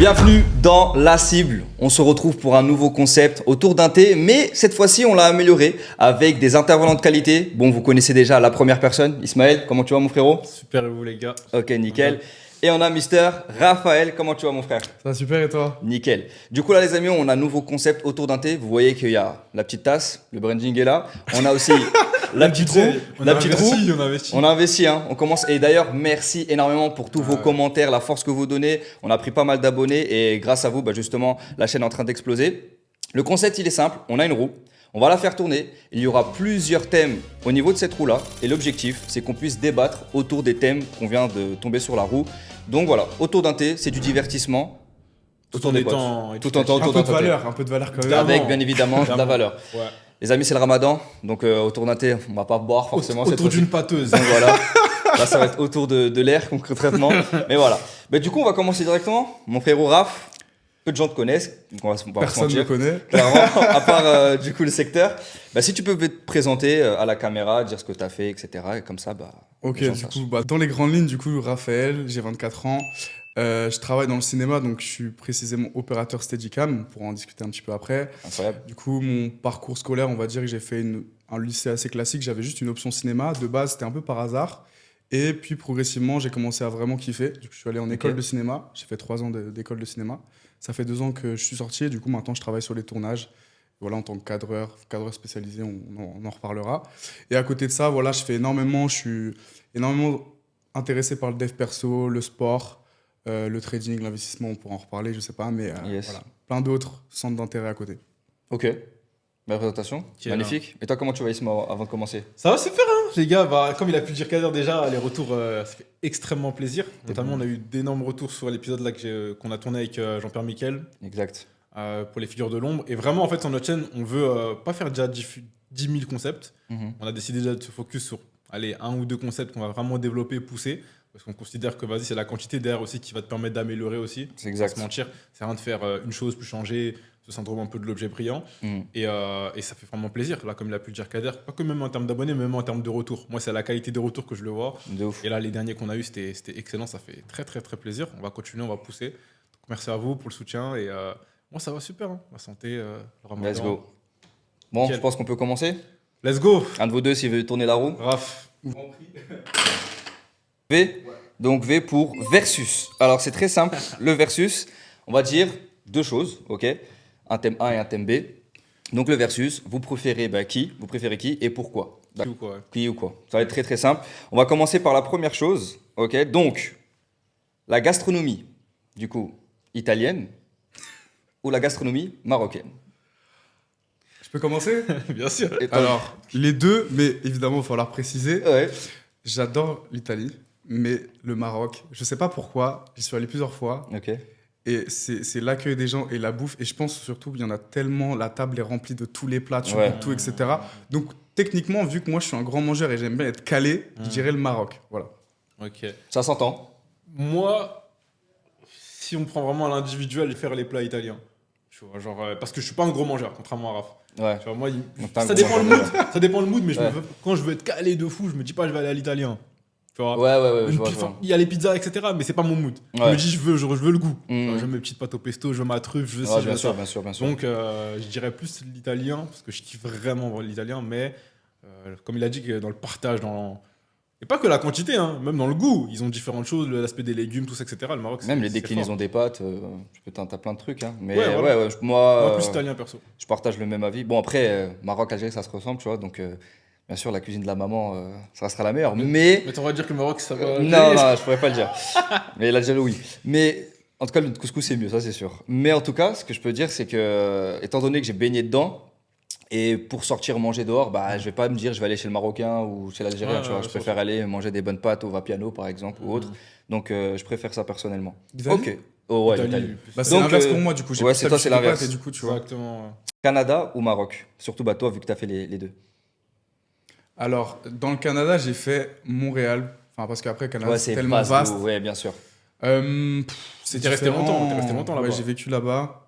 Bienvenue dans La Cible. On se retrouve pour un nouveau concept autour d'un thé, mais cette fois-ci, on l'a amélioré avec des intervenants de qualité. Bon, vous connaissez déjà la première personne, Ismaël. Comment tu vas, mon frérot? Super, et vous les gars? Ok, nickel. Et on a Mister Raphaël. Comment tu vas, mon frère? Ça va super et toi? Nickel. Du coup, là, les amis, on a un nouveau concept autour d'un thé. Vous voyez qu'il y a la petite tasse, le branding est là. On a aussi la petite roue. On a investi. On a investi, hein. On commence. Et d'ailleurs, merci énormément pour tous vos commentaires, la force que vous donnez. On a pris pas mal d'abonnés et grâce à vous, justement, la chaîne est en train d'exploser. Le concept, il est simple. On a une roue. On va la faire tourner. Il y aura plusieurs thèmes au niveau de cette roue-là. Et l'objectif, c'est qu'on puisse débattre autour des thèmes qu'on vient de tomber sur la roue. Donc voilà, autour d'un thé, c'est du divertissement. Tout en étant tout en temps, Un peu de valeur quand même. avec bien évidemment de la valeur. Ouais. Les amis, c'est le ramadan, donc autour d'un thé, on va pas boire forcément cette Autour fois-ci. d'une pâteuse. Donc voilà, là ça va être autour de l'air concrètement. Mais voilà. Mais du coup, on va commencer directement. Mon frérot Raph, peu de gens te connaissent, donc on va pas se Personne ne mentir. me connaît. Clairement, à part du coup le secteur. Si tu peux te présenter à la caméra, dire ce que tu as fait, etc. Et comme ça, Ok, les gens du sachent. coup, dans les grandes lignes, Raphaël, j'ai 24 ans. Je travaille dans le cinéma, donc je suis précisément opérateur Steadicam. On pourra en discuter un petit peu après. Incroyable. Du coup, mon parcours scolaire, on va dire que j'ai fait un lycée assez classique. J'avais juste une option cinéma. De base, c'était un peu par hasard. Et puis, progressivement, j'ai commencé à vraiment kiffer. Du coup, je suis allé en école de cinéma. J'ai fait 3 ans d'école de cinéma. Ça fait 2 ans que je suis sorti. Et du coup, maintenant, je travaille sur les tournages. Voilà, en tant que cadreur spécialisé, on en reparlera. Et à côté de ça, voilà, je suis énormément intéressé par le dev perso, le sport, le trading, l'investissement, on pourra en reparler, je sais pas, mais Yes. voilà, plein d'autres centres d'intérêt à côté. Ok. Belle présentation. Tiens. Magnifique. Et toi, comment tu vas, Isma, avant de commencer? Ça va super, hein, les gars. Comme il a pu le dire Kader déjà, les retours, ça fait extrêmement plaisir. Notamment, on a eu d'énormes retours sur l'épisode là qu'on a tourné avec Jean-Pierre Miquel Exact. pour les figures de l'ombre. Et vraiment, en fait, sur notre chaîne, on veut pas faire déjà 10 000 concepts. Mhm. On a décidé déjà de se focus sur un ou deux concepts qu'on va vraiment développer, pousser. Parce qu'on considère que c'est la quantité d'air aussi qui va te permettre d'améliorer aussi. C'est exact. Pas se mentir, c'est rien de faire une chose plus changer, ce syndrome un peu de l'objet brillant. Mhm. Et ça fait vraiment plaisir, là, comme il a pu le dire Kader, pas que même en termes d'abonnés, mais même en termes de retour. Moi, c'est à la qualité des retours que je le vois. De ouf. Et là, les derniers qu'on a eu, c'était excellent, ça fait très très très plaisir. On va continuer, on va pousser. Donc, merci à vous pour le soutien. Et moi, ça va super, hein. La santé, le ramadan. Let's go. Bon, Nickel. je pense qu'on peut commencer. Let's go. Un de vous deux, s'il veut tourner la roue. Raph. V. Donc V pour versus. Alors c'est très simple. Le versus, on va dire deux choses, ok? Un thème A et un thème B. Donc le versus, vous préférez qui? Vous préférez qui et pourquoi? Qui ou quoi, ouais. Qui ou quoi? Ça va être très très simple. On va commencer par la première chose, ok? Donc la gastronomie, du coup, italienne ou la gastronomie marocaine? Je peux commencer? Bien sûr. Et toi? Alors, les deux, mais évidemment, il va falloir préciser. Ouais. J'adore l'Italie, mais le Maroc, je sais pas pourquoi, j'y suis allé plusieurs fois. Ok. Et c'est l'accueil des gens et la bouffe. Et je pense surtout qu'il y en a tellement, la table est remplie de tous les plats, tu Ouais. goûtes tout, etc. Donc, techniquement, vu que moi, je suis un grand mangeur et j'aime bien être calé, je dirais le Maroc. Voilà. Ok. Ça s'entend. Moi, si on prend vraiment à l'individuel, faire les plats italiens. Tu vois, parce que je suis pas un gros mangeur, contrairement à Raph. Ouais. Tu vois, moi, Donc, t'as un ça gros dépend le mangeur, mood. Ça dépend le mood, mais Ouais. quand je veux être calé de fou, je me dis pas je vais aller à l'italien. Tu vois. Ouais, je vois. Il y a les pizzas, etc. Mais c'est pas mon mood. Je Ouais. me dis je veux le goût. Mhm. Je veux mes petites pâtes au pesto, je veux ma truffe, je veux ci, Ouais, je veux bien sûr, ça. bien sûr, bien sûr. Donc je dirais plus l'italien parce que je kiffe vraiment l'italien, mais comme il a dit que dans le partage, et pas que la quantité, hein, même dans le goût, ils ont différentes choses, l'aspect des légumes, tout ça, etc. Le Maroc, Même les c'est déclinaisons fort. des pâtes, t'as plein de trucs. Hein. Mais Ouais, voilà. moi, Moi, plus italien perso. je partage le même avis. Bon, après, Maroc, Algérie, ça se ressemble, tu vois. Donc, bien sûr, la cuisine de la maman, ça restera la meilleure. Mais. Mais t'aurais dire que le Maroc, ça va. Non, je pourrais pas le dire. Mais l'Algérie, oui. Mais en tout cas, le couscous, c'est mieux, ça, c'est sûr. Mais en tout cas, ce que je peux dire, c'est que, étant donné que j'ai baigné dedans, et pour sortir manger dehors, je vais pas me dire je vais aller chez le Marocain ou chez l'Algérien, Ouais, tu vois. ouais, Je ça, préfère aller manger des bonnes pâtes au Vapiano, par exemple, ou autre. Donc, je préfère ça personnellement. L'Italie Ok. Oh, ouais, Italie, l'Italie. plus Bah, c'est Donc, l'inverse pour moi, du coup. J'ai ouais, plus c'est toi, c'est l'habitude des l'inverse. pâtes, Et du coup, tu vois. Exactement. Ouais. Canada ou Maroc? Surtout toi, vu que tu as fait les deux. Alors, dans le Canada, j'ai fait Montréal. Enfin, parce qu'après, Canada, Ouais, c'est c'est tellement vaste. Ouais, bien sûr. C'est T'es resté différent. longtemps, t'es resté longtemps là-bas. Ouais, j'ai vécu là-bas.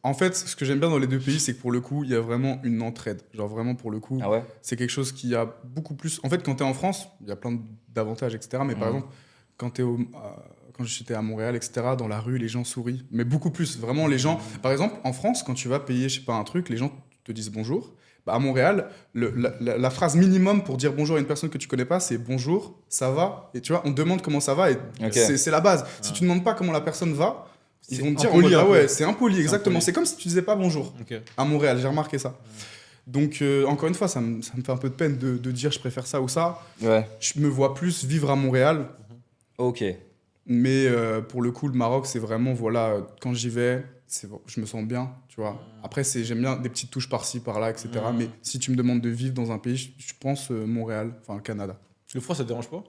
En fait, ce que j'aime bien dans les deux pays, c'est que pour le coup, il y a vraiment une entraide. Genre vraiment pour le coup, Ah ouais? c'est quelque chose qui a beaucoup plus. En fait, quand tu es en France, il y a plein d'avantages, etc. Mais par Mhm. exemple, quand j'étais à Montréal, etc., dans la rue, les gens sourient. Mais beaucoup plus. Vraiment, les gens. Par exemple, en France, quand tu vas payer, je sais pas, un truc, les gens te disent bonjour. Bah, à Montréal, la phrase minimum pour dire bonjour à une personne que tu connais pas, c'est bonjour, ça va. Et tu vois, on te demande comment ça va et Ok. c'est la base. Si tu ne demandes pas comment la personne va, ils C'est vont te dire impoli, ah un peu. ouais, c'est impoli, exactement. impoli. C'est comme si tu disais pas bonjour. Ok. À Montréal, j'ai remarqué ça. Donc, encore une fois, ça me fait un peu de peine de dire je préfère ça ou ça. Ouais. Je me vois plus vivre à Montréal. Ok. Mais pour le coup, le Maroc, c'est vraiment, voilà, quand j'y vais, je me sens bien, tu vois. Après, j'aime bien des petites touches par-ci, par-là, etc. Mais si tu me demandes de vivre dans un pays, je pense Montréal, enfin le Canada. Le froid, ça te dérange pas?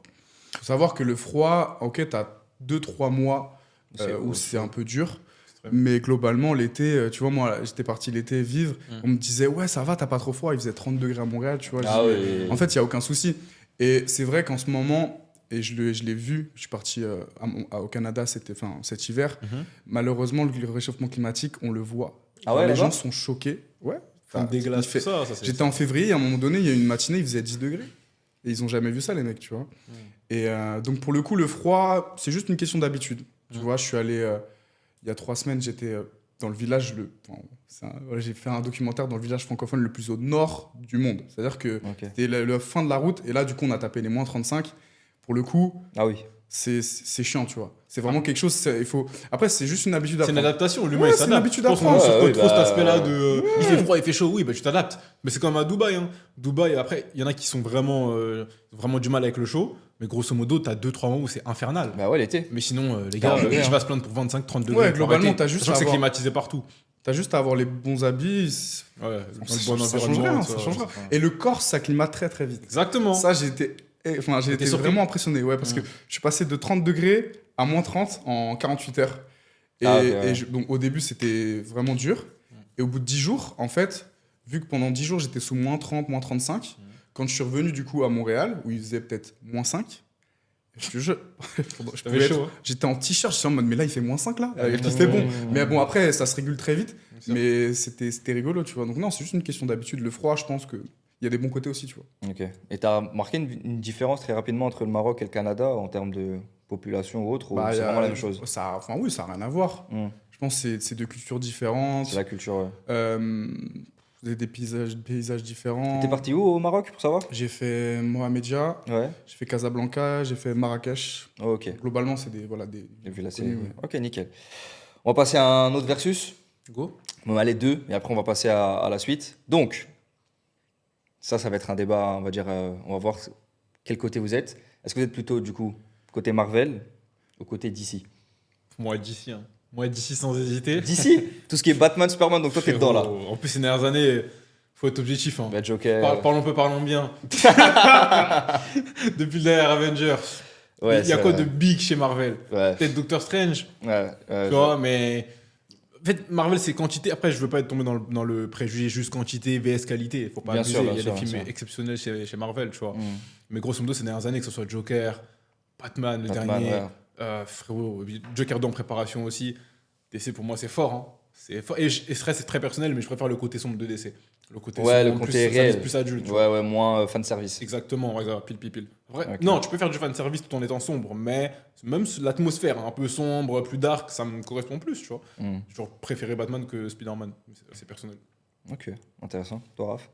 Faut savoir que le froid, ok, t'as 2-3 mois C'est où ouf. c'est un peu dur. Extrême. Mais globalement, l'été, tu vois, moi, j'étais parti l'été vivre. On me disait, ouais, ça va, t'as pas trop froid. Il faisait 30 degrés à Montréal, tu vois. Ah Je dis, ouais. En fait, il n'y a aucun souci. Et c'est vrai qu'en ce moment, et je l'ai vu, je suis parti au Canada cet hiver. Malheureusement, le réchauffement climatique, on le voit. Ah Genre, ouais, les là-bas gens sont choqués. Ouais. Enfin, dégueulasse, il fait- tout ça, ça c'est. J'étais en février, à un moment donné, il y a une matinée, il faisait 10 degrés. Et ils ont jamais vu ça, les mecs, tu vois. Et donc, pour le coup, le froid, c'est juste une question d'habitude. Tu vois, je suis allé, il y a 3 semaines, j'étais dans le village, j'ai fait un documentaire dans le village francophone le plus au nord du monde. C'est-à-dire que Ok. c'était la fin de la route, et là, du coup, on a tapé les moins 35. Pour le coup, Ah oui. c'est chiant, tu vois. C'est vraiment quelque chose, il faut... Après, c'est juste une habitude à C'est une prendre. adaptation, l'humain Ouais, il c'est une s'adapte. habitude Je à pense qu'on prendre. surcote Ouais, trop bah, cet aspect-là de il fait froid, il fait chaud, oui, bah tu t'adaptes. Mais c'est comme à Dubaï. Hein. Dubaï, après, il y en a qui sont vraiment du mal avec le chaud, mais grosso modo, t'as 2-3 mois où c'est infernal. Bah ouais, l'été. Mais sinon, les 40 gars, degrés, qui hein. va se plaindre pour 25-30 degrés? Ouais, faut globalement, arrêter. t'as juste Sachant à que c'est avoir- climatisé partout. T'as juste à avoir les bons habits. Ouais, dans Ça, le bon ça change environnement. rien, tout ça change rien. ça. Et le corps s'acclimate très très vite. Exactement. Ça, j'ai été surpris vraiment impressionné, ouais, parce que je suis passé de 30 degrés à moins 30 en 48 heures. Et, Ah, ok, ouais. donc, au début, c'était vraiment dur. Et au bout de 10 jours, en fait, vu que pendant 10 jours, j'étais sous moins 30, moins 35, quand je suis revenu du coup à Montréal, où il faisait peut-être moins 5, je te jure, je T'avais pouvais chaud, être- hein. j'étais en t-shirt, j'étais en mode, mais là, il fait moins 5 là. Ouais, C'était bon. ouais. Mais bon, après, ça se régule très vite. C'est Mais c'était rigolo, tu vois. Donc, non, c'est juste une question d'habitude. Le froid, je pense qu'il y a des bons côtés aussi, tu vois. Ok. Et t'as remarqué une différence très rapidement entre le Maroc et le Canada en termes de population ou autre, ou Bah, c'est y a- vraiment la même chose? Enfin, oui, ça n'a rien à voir. Hmm. Je pense que c'est deux cultures différentes. C'est la culture. Ouais. Des paysages différents. T'es parti où au Maroc pour savoir? J'ai fait Mohamedia, Ouais. j'ai fait Casablanca, j'ai fait Marrakech. Oh, ok. Globalement, c'est des J'ai vu là, c'est. connus, ouais. Ok, nickel. On va passer à un autre versus. Go. On va aller deux, et après on va passer à la suite. Donc, ça va être un débat, on va dire, on va voir quel côté vous êtes. Est-ce que vous êtes plutôt, du coup, côté Marvel ou côté DC? Moi, d'ici. Hein. Moi, d'ici sans hésiter. DC? Tout ce qui est Batman, Superman, donc toi t'es dedans là. En plus, ces dernières années, faut être objectif. Hein. Bah, Joker. Parlons bien. Depuis le dernier Avengers, Ouais, il y a c'est quoi vrai. de big chez Marvel? Ouais, Peut-être Doctor Strange, ouais, tu vois, mais. En fait, Marvel, c'est quantité. Après, je veux pas être tombé dans le préjugé juste quantité vs qualité. Faut pas Bien abuser. sûr, bien Il y a sûr, des bien films sûr. exceptionnels chez Marvel, tu vois. Mm. Mais grosso modo, ces dernières années, que ce soit Joker, Batman, le Batman, dernier, ouais. frérot, Joker 2 en préparation aussi. DC, pour moi, c'est fort. Hein. C'est fort. Et Stress, c'est très personnel, mais je préfère le côté sombre de DC. Le côté Ouais, sombre, le en côté plus, ça vise réel. plus adulte. tu vois. Ouais, moins fan service. Exactement, ouais, ça, pile. Vrai, Ok. Non, tu peux faire du fan service tout en étant sombre, mais même l'atmosphère un peu sombre, plus dark, ça me correspond plus, tu vois. Mm. J'ai toujours préféré Batman que Spider-Man, mais c'est personnel. Ok, intéressant. Toi, Raph?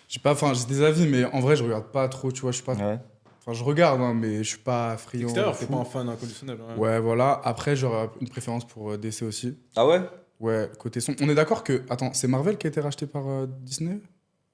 J'ai des avis, mais en vrai, je regarde pas trop, tu vois. Je suis pas. Ouais. Enfin, je regarde, hein, mais je suis pas friand. Extérieur, de t'es fou. pas un fan inconditionnel. Ouais. Ouais, voilà. Après, j'aurais une préférence pour DC aussi. Ah ouais? Ouais, côté son. On est d'accord que. Attends, c'est Marvel qui a été racheté par Disney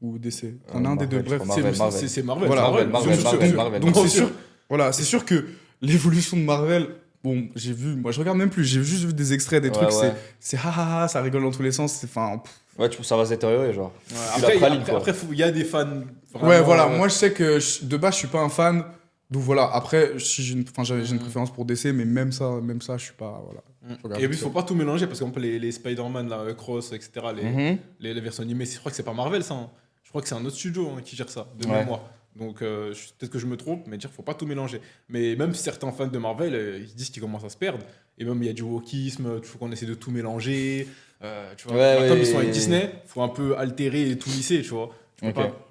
ou DC? On a un des deux. Marvel, je Bref, crois, c'est Marvel, Marvel. C'est Marvel. Voilà, c'est Marvel, Sûr, Marvel, sûr. Marvel. Donc Non, c'est sûr. sûr, voilà, c'est sûr que l'évolution de Marvel, bon, j'ai vu, moi je regarde même plus, j'ai juste vu des extraits, des Ouais, trucs, ouais. c'est ha ha ha, ça rigole dans tous les sens, enfin, Ouais, ça va se détériorer, genre. Ouais, Tu après, la praline, après, quoi. après, il y a des fans. Vraiment, ouais, voilà, moi je sais que de base je suis pas un fan, donc voilà, après si j'ai j'ai une préférence pour DC, mais même ça, je suis pas, voilà. Je regarde Et puis, tout faut ça. pas tout mélanger parce que les Spider-Man, là, Cross, etc., Mhm. les versions animées, je crois que c'est pas Marvel, ça. Hein. Je crois que c'est un autre studio hein, qui gère ça, de Ouais. mémoire. Donc, peut-être que je me trompe, mais dire faut pas tout mélanger. Mais même certains fans de Marvel, ils disent qu'ils commencent à se perdre. Et même, il y a du wokisme, il faut qu'on essaie de tout mélanger. Tu vois, Ouais, comme ouais, ils sont avec ouais. Disney, faut un peu altérer et tout lisser, tu vois. Tu peux Ok. pas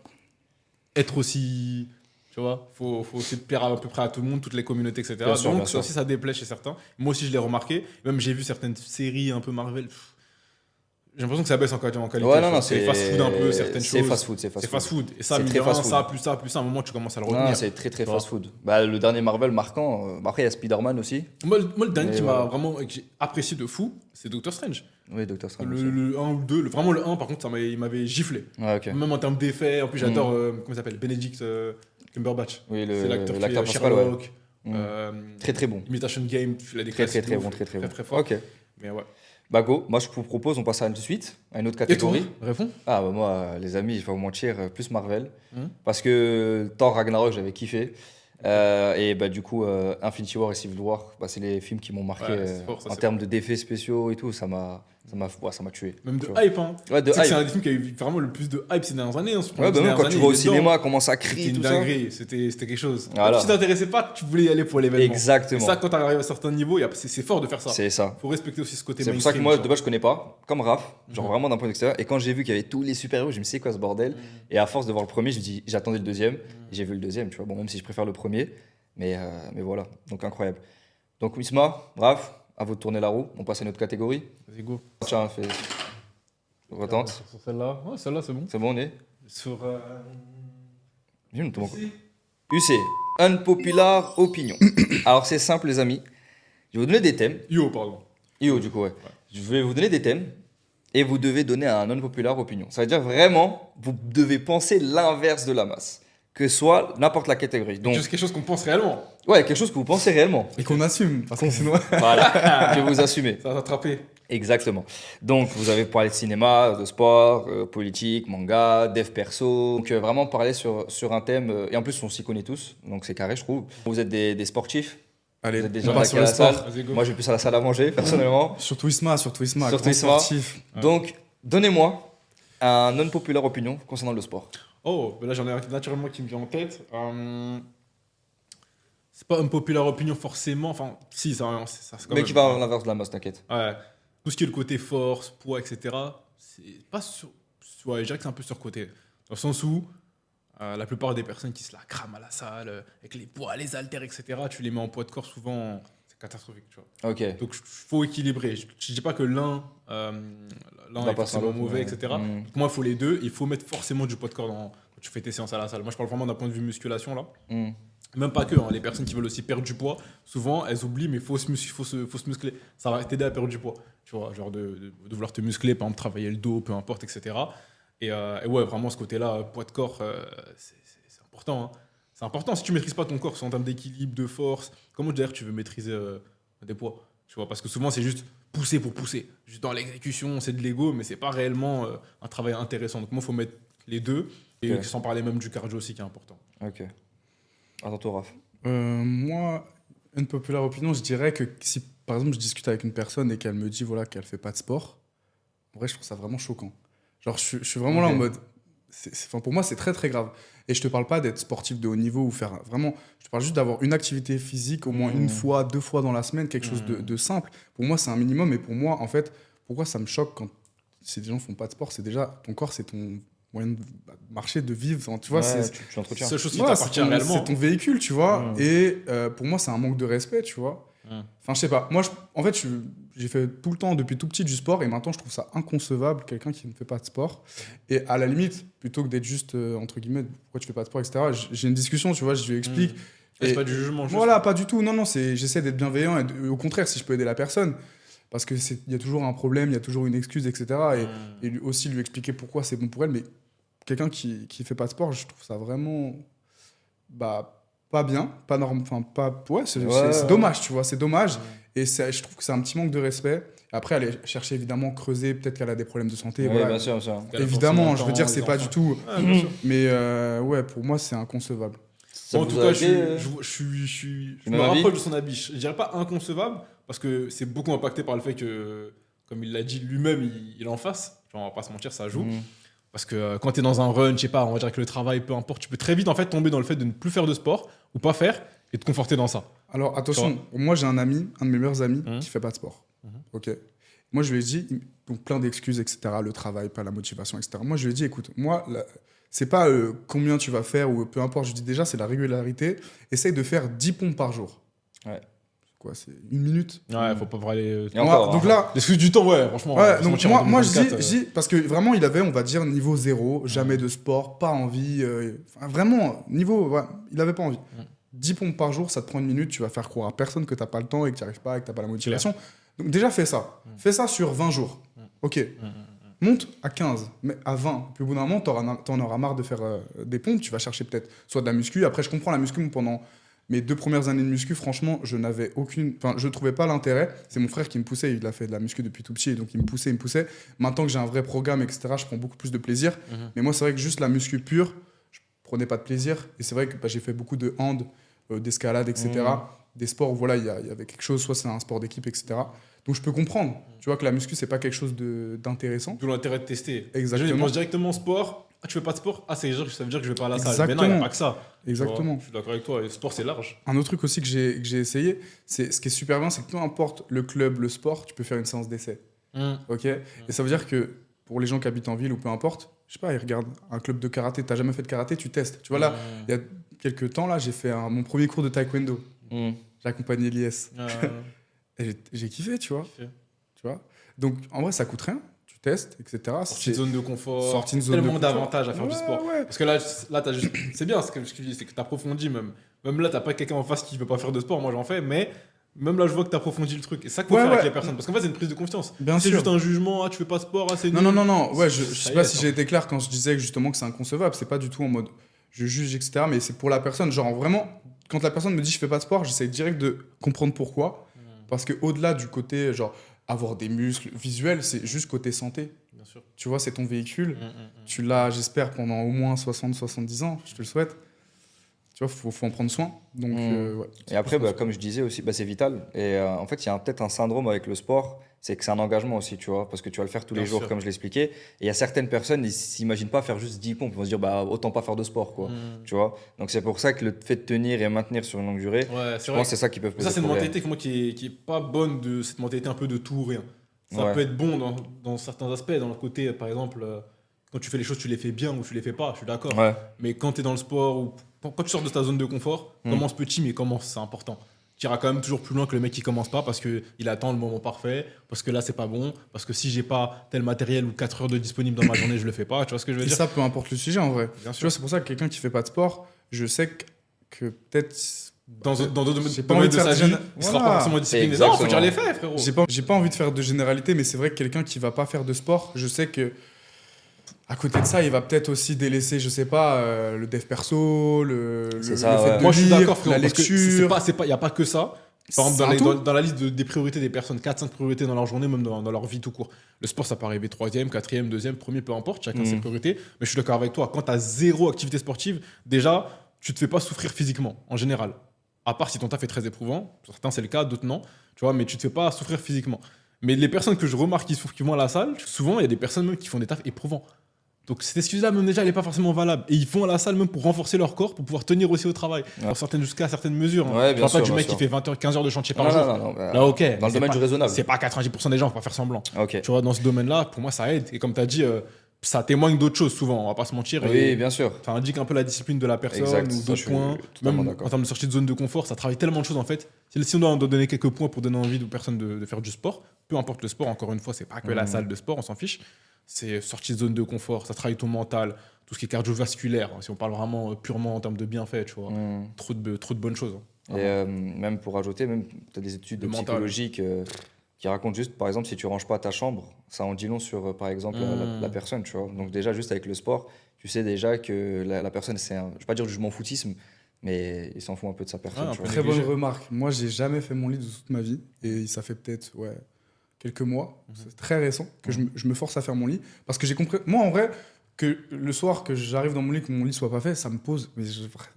être aussi. Tu Tu vois, faut essayer de plaire à peu près à tout le monde, toutes les communautés, etc. Bien sûr, bien Donc, sûr. ça aussi, ça déplaît chez certains. Moi aussi, je l'ai remarqué. Même, j'ai vu certaines séries un peu Marvel. J'ai l'impression que ça baisse en qualité. Ouais, tu non, vois. non, C'est fast-food un peu, certaines c'est choses. fast-food, c'est C'est fast-food. fast-food. Et ça, C'est mine très de rien, fast-food. ça, plus ça, à un moment, tu commences à le Non, retenir. c'est très, très Tu vois. fast-food. Bah, le dernier Marvel marquant, après, il y a Spider-Man aussi. Moi, le dernier Mais qui voilà. m'a vraiment que j'ai apprécié de fou, c'est Doctor Strange. Oui, Doctor Strange aussi. Le 1 ou le 2, vraiment le 1, par contre, il m'avait giflé. Ouais, ok. Même en termes d'effets. En plus, j'adore, comment il s'appelle, Benedict Cumberbatch. Oui, C'est l'acteur qui l'acteur fait principal, ouais. Sherlock. Mm. euh, Très, très bon. Imitation Game, il a des Très, très, classiques très de bon, ouf, très, très bon. très fort. Ok. Mais ouais. Bah, go. Moi, je vous propose, on passe à une suite, à une autre Et toi, catégorie. réponds. Ah, bah, moi, les amis, je vais vous mentir, plus Marvel. Mhm. Parce que Thor Ragnarok, j'avais kiffé. Et bah, du coup, Infinity War et Civil War, bah, c'est les films qui m'ont marqué Ouais, c'est fort, ça, en c'est termes fort. d'effets spéciaux et tout. Ça m'a tué. Même de tu vois. hype, hein. Ouais, de Tu sais que c'est hype. un des films qui a eu vraiment le plus de hype ces dernières années. Hein. Ouais, bah, même quand tu vas au cinéma, comment ça c'était crie, une tout ça. dinguerie, c'était quelque chose. Voilà. Même si tu t'intéressais pas, tu voulais y aller pour l'événement. Et Exactement. ça, quand tu arrives à un certain niveau, c'est fort de faire ça. C'est ça. Faut respecter aussi ce côté C'est pour ça que mainstream, moi, tu de vois. base, je connais pas, comme Raph, genre Mhm. vraiment d'un point de vue extérieur. Et quand j'ai vu qu'il y avait tous les super-héros, je me suis dit, c'est quoi ce bordel? Et à force de voir le premier, je me dis, j'attendais le deuxième. Et j'ai vu le deuxième, tu vois. Bon, même si je préfère le premier, mais voilà. Donc incroyable. Donc Wisma, Raph, à vous de tourner la roue. On passe à une autre catégorie. Vas-y, go. Tiens, fais. Retente. Sur celle-là. Ouais, celle-là, c'est bon. C'est bon, on est. Sur. Viens, nous tombons. ici. UC, unpopular opinion. Alors c'est simple, les amis. Je vais vous donner des thèmes. Yo, pardon. IO, du coup, ouais. Je vais vous donner des thèmes et vous devez donner un non-populaire opinion. Ça veut dire vraiment, vous devez penser l'inverse de la masse. Que soit n'importe la catégorie. Donc, Quelque chose qu'on pense réellement. ouais, quelque chose que vous pensez réellement. Et qu'on assume, parce que sinon. Voilà, que vous assumez. Ça va t'attraper. Exactement. Donc, vous avez parlé de cinéma, de sport, politique, manga, dev perso. Donc, vraiment parler sur un thème. Et en plus, on s'y connaît tous. Donc, c'est carré, je trouve. Vous êtes des sportifs. Allez, Vous êtes des on gens passe qui sur à le la salle. sport. Vas-y, go. Moi, je vais plus à la salle à manger, personnellement. Surtout Isma, Surtout grand Isma. sportif. Ouais. Donc, donnez-moi un non-populaire opinion concernant le sport. Oh, ben là, j'en ai un naturellement qui me vient en tête. C'est pas une populaire opinion forcément. Enfin, si, ça c'est quand Mais même. qui va à l'inverse de la masse, t'inquiète. Ouais. Tout ce qui est le côté force, poids, etc. C'est pas sur. Ouais, je dirais que c'est un peu surcoté. Dans le sens où la plupart des personnes qui se la crament à la salle, avec les poids, les haltères, etc., tu les mets en poids de corps, souvent, c'est catastrophique, tu vois. Ok. Donc, il faut équilibrer. Je dis pas que l'un Va est pas sans forcément l'autre, mauvais, mais- etc. Mm. Pour moi, il faut les deux. Il faut mettre forcément du poids de corps quand tu fais tes séances à la salle. Moi, je parle vraiment d'un point de vue musculation, là. Mm. Même pas que, hein. Les personnes qui veulent aussi perdre du poids, souvent, elles oublient, mais il faut se muscler. Ça va t'aider à perdre du poids. Tu vois, genre de vouloir te muscler, par exemple, travailler le dos, peu importe, etc. Et ouais, vraiment, ce côté-là, poids de corps, c'est important. Hein. C'est important. Si tu maîtrises pas ton corps, c'est en termes d'équilibre, de force, comment d'ailleurs tu veux maîtriser des poids? Tu vois, parce que souvent, c'est juste pousser pour pousser. Juste dans l'exécution, c'est de l'ego, mais c'est pas réellement un travail intéressant. Donc, moi, il faut mettre les deux. Et Ok. sans parler même du cardio aussi, qui est important. Ok. Attends, toi, Raph. Moi, une populaire opinion, je dirais que si, par exemple, je discute avec une personne et qu'elle me dit voilà, qu'elle fait pas de sport, en vrai, je trouve ça vraiment choquant. Genre, je suis vraiment là en Ok. mode. Enfin, pour moi, c'est très, très grave. Et je te parle pas d'être sportif de haut niveau ou faire vraiment. Je te parle juste d'avoir une activité physique au moins une fois, 2 fois dans la semaine, quelque chose de simple. Pour moi, c'est un minimum. Et pour moi, en fait, pourquoi ça me choque quand ces gens font pas de sport? C'est déjà ton corps, c'est ton moyen de marcher, de vivre. Enfin, tu vois, Ouais, c'est. tu l'entretiens. Seule chose qui Voilà, t'appartient c'est ton, réellement. c'est ton véhicule, tu vois. Mm. Et pour moi, c'est un manque de respect, tu vois. Mm. Enfin, je sais pas. Moi, en fait, j'ai fait tout le temps, depuis tout petit, du sport. Et maintenant, je trouve ça inconcevable, quelqu'un qui ne fait pas de sport. Et à la limite, plutôt que d'être juste, entre guillemets, pourquoi tu fais pas de sport, etc., j'ai une discussion, tu vois, je lui explique. C'est Et pas du jugement, juste. voilà, pas du tout. Non, non, j'essaie d'être bienveillant. Et au contraire, si je peux aider la personne. Parce qu'il y a toujours un problème, il y a toujours une excuse, etc. Et aussi lui expliquer pourquoi c'est bon pour elle. Mais quelqu'un qui fait pas de sport, je trouve ça vraiment pas bien, pas normal, enfin pas ouais, c'est dommage, tu vois, c'est dommage. Et je trouve que c'est un petit manque de respect. Après, aller chercher évidemment creuser, peut-être qu'elle a des problèmes de santé. Oui, voilà. bien sûr, bien sûr. Évidemment, je veux dire, c'est pas du tout. Ouais, bien sûr. Mais ouais, pour moi, c'est inconcevable. Ça En vous tout a cas, aidé, je même me avis rapproche de son avis. Je dirais pas inconcevable, parce que c'est beaucoup impacté par le fait que, comme il l'a dit lui-même, il est en face. Genre, on va pas se mentir, ça joue. Mm. Parce que quand tu es dans un run, je sais pas, on va dire que le travail, peu importe, tu peux très vite en fait tomber dans le fait de ne plus faire de sport ou pas faire et te conforter dans ça. Alors attention, Toi moi j'ai un ami, un de mes meilleurs amis, Mhm. qui fait pas de sport. Mhm. Ok. Moi je lui ai dit, donc plein d'excuses, etc. Le travail, pas la motivation, etc. Moi je lui ai dit, écoute, moi C'est pas combien tu vas faire ou peu importe. Je dis déjà, c'est la régularité. Essaye de faire 10 pompes par jour. Ouais. Quoi, c'est 1 minute. Ouais, faut pas parler. Et encore, Donc hein. là, L'excuse du temps, ouais, franchement. ouais, se donc mentir en moi je 2024, dis, parce que vraiment, il avait, on va dire, niveau 0, jamais de sport, pas envie. Enfin, vraiment, niveau, ouais, il avait pas envie. 10 pompes par jour, ça te prend 1 minute, tu vas faire croire à personne que t'as pas le temps et que tu arrives pas et que t'as pas la motivation. Donc déjà, fais ça. Fais ça sur 20 jours. Ok. Monte à 15, mais à 20. Puis au bout d'un moment, t'en auras marre de faire des pompes, tu vas chercher peut-être soit de la muscu. Après, je comprends la muscu, mais pendant mes 2 premières années de muscu, franchement, je n'avais aucune. Enfin, je trouvais pas l'intérêt. C'est mon frère qui me poussait, il a fait de la muscu depuis tout petit, donc il me poussait, il me poussait. Maintenant que j'ai un vrai programme, etc., je prends beaucoup plus de plaisir. Mais moi, c'est vrai que juste la muscu pure, je prenais pas de plaisir. Et c'est vrai que j'ai fait beaucoup de hand, d'escalade, etc. Des sports où voilà, il y avait quelque chose, soit c'est un sport d'équipe, etc. Donc je peux comprendre. Tu vois que la muscu, c'est pas quelque chose d'intéressant. D'où l'intérêt de tester. Exactement. Je pense directement sport. Ah, tu fais pas de sport? Ah, ça veut dire que je vais pas à la salle. Mais non, il Exactement. n'y a pas que ça. Exactement. Tu vois, je suis d'accord avec toi. Le sport, c'est large. Un autre truc aussi que j'ai essayé, c'est ce qui est super bien, c'est que peu importe le club, le sport, tu peux faire une séance d'essai. Ok. Et ça veut dire que pour les gens qui habitent en ville ou peu importe, je sais pas, ils regardent un club de karaté, t'as jamais fait de karaté, tu testes. Tu vois là, il y a quelques temps là, j'ai fait mon premier cours de taekwondo. J'ai accompagné l'IS. Et j'ai kiffé, tu vois. Tu vois. Donc en vrai, ça coûte rien. Tu testes, etc. Sortie de zone de confort. Sortie de zone de tellement confort. d'avantages à faire du sport. Ouais. Parce que là t'as juste. C'est bien ce que je dis, c'est que t'approfondis même. Même là, t'as pas quelqu'un en face qui veut pas faire de sport. Moi, j'en fais, mais même là, je vois que t'approfondis le truc. Et c'est ça qu'il faut faire avec les personnes. Parce qu'en fait, c'est une prise de confiance. Bien C'est sûr. juste un jugement. Ah, tu fais pas de sport. Ah, c'est nul. Non. Ouais, je Ça sais y pas est, si attends. j'ai été clair quand je disais que justement que c'est inconcevable. C'est pas du tout en mode je juge, etc. Mais c'est pour la personne. Genre vraiment, quand la personne me dit je fais pas de sport, j'essaie direct de comprendre pourquoi. Parce que au-delà du côté genre avoir des muscles visuels, c'est juste côté santé. Bien sûr. Tu vois, c'est ton véhicule. Tu l'as, j'espère, pendant au moins 60-70 ans. Je te le souhaite. Tu vois, faut en prendre soin. Donc, ouais. Et après, comme je disais aussi, c'est vital. Et en fait, il y a peut-être un syndrome avec le sport, c'est que c'est un engagement aussi, tu vois, parce que tu vas le faire tous les Bien jours, sûr. comme je l'expliquais. Et il y a certaines personnes, ils s'imaginent pas faire juste 10 pompes. Ils vont se dire, autant pas faire de sport, quoi. Tu vois. Donc c'est pour ça que le fait de tenir et maintenir sur une longue durée, Ouais, je c'est pense vrai. que c'est ça qui peut Ça, poser c'est une problème. mentalité que moi qui est pas bonne, de cette mentalité un peu de tout ou rien. Ça Ouais. peut être bon dans certains aspects, dans le côté, par exemple, quand tu fais les choses, tu les fais bien ou tu les fais pas, je suis d'accord. Ouais. Mais quand tu es dans le sport ou quand tu sors de ta zone de confort, commence petit, mais commence, c'est important. Tu iras quand même toujours plus loin que le mec qui commence pas parce qu'il attend le moment parfait, parce que là, c'est pas bon, parce que si j'ai pas tel matériel ou 4 heures de disponible dans ma journée, je le fais pas. Tu vois ce que je veux Et dire? ça, peu importe le sujet en vrai. Bien Tu sûr. vois, c'est pour ça que quelqu'un qui fait pas de sport, je sais que peut-être. Dans d'autres J'ai pas domaines envie de de faire sa de vie, gêne- il sera pas Voilà. forcément discipliné. Exactement. Non, faut dire les faits, frérot. J'ai pas envie de faire de généralité, mais c'est vrai que quelqu'un qui va pas faire de sport, je sais que à côté de ça, il va peut-être aussi délaisser, je sais pas, le dev perso, C'est le ça, fait ouais. de Moi, je suis lire, d'accord, frérot, la parce que lecture. il n'y a pas que ça. Par exemple, C'est un tout. dans la liste des priorités des personnes, 4-5 priorités dans leur journée, même dans leur vie tout court. Le sport, ça peut arriver 3e, 4e, 2e, 1er, peu importe, chacun ses priorités. Mais je suis d'accord avec toi, quand tu as 0 activité sportive, déjà, tu te fais pas souffrir physiquement, en général. À part si ton taf est très éprouvant, pour certains c'est le cas, d'autres non, tu vois, mais tu te fais pas souffrir physiquement. Mais les personnes que je remarque qui vont à la salle, souvent, il y a des personnes même qui font des tafs éprouvants. Donc cette excuse-là, même déjà, elle n'est pas forcément valable. Et ils vont à la salle même pour renforcer leur corps, pour pouvoir tenir aussi au travail. Jusqu'à certaines mesures. Hein. Ouais, Je bien parle pas sûr, du bien mec sûr. qui fait 20 heures, 15 heures de chantier par Non, jour. non, Là, ok. Dans le domaine du raisonnable. C'est pas 90% des gens, faut pas faire semblant. Ok. Tu vois, dans ce domaine-là, pour moi, ça aide. Et comme tu as dit, ça témoigne d'autres choses souvent, on va pas se mentir. Oui, Et bien sûr. ça indique un peu la discipline de la personne Exact, ou ça, je d'autres suis points. totalement Même d'accord. en termes de sortie de zone de confort, ça travaille tellement de choses en fait. Si on doit donner quelques points pour donner envie aux personnes de faire du sport, peu importe le sport, encore une fois, c'est pas que la salle de sport, on s'en fiche. C'est sortie de zone de confort, ça travaille ton mental, tout ce qui est cardiovasculaire, si on parle vraiment purement en termes de bienfaits, tu vois. Trop de bonnes choses. Hein. Et même pour ajouter, tu as des études Le mental. psychologiques qui racontent juste, par exemple, si tu ranges pas ta chambre, ça en dit long sur, par exemple, la personne, tu vois. Donc déjà, juste avec le sport, tu sais déjà que la personne, je vais pas dire du jugement foutisme, mais il s'en fout un peu de sa personne, Ouais, un tu peu vois. Très bonne négligé. remarque. Moi, j'ai jamais fait mon lit de toute ma vie. Et ça fait peut-être quelques mois. C'est très récent que je me force à faire mon lit. Parce que j'ai compris. Moi, en vrai, que le soir, que j'arrive dans mon lit, que mon lit soit pas fait, ça me pose.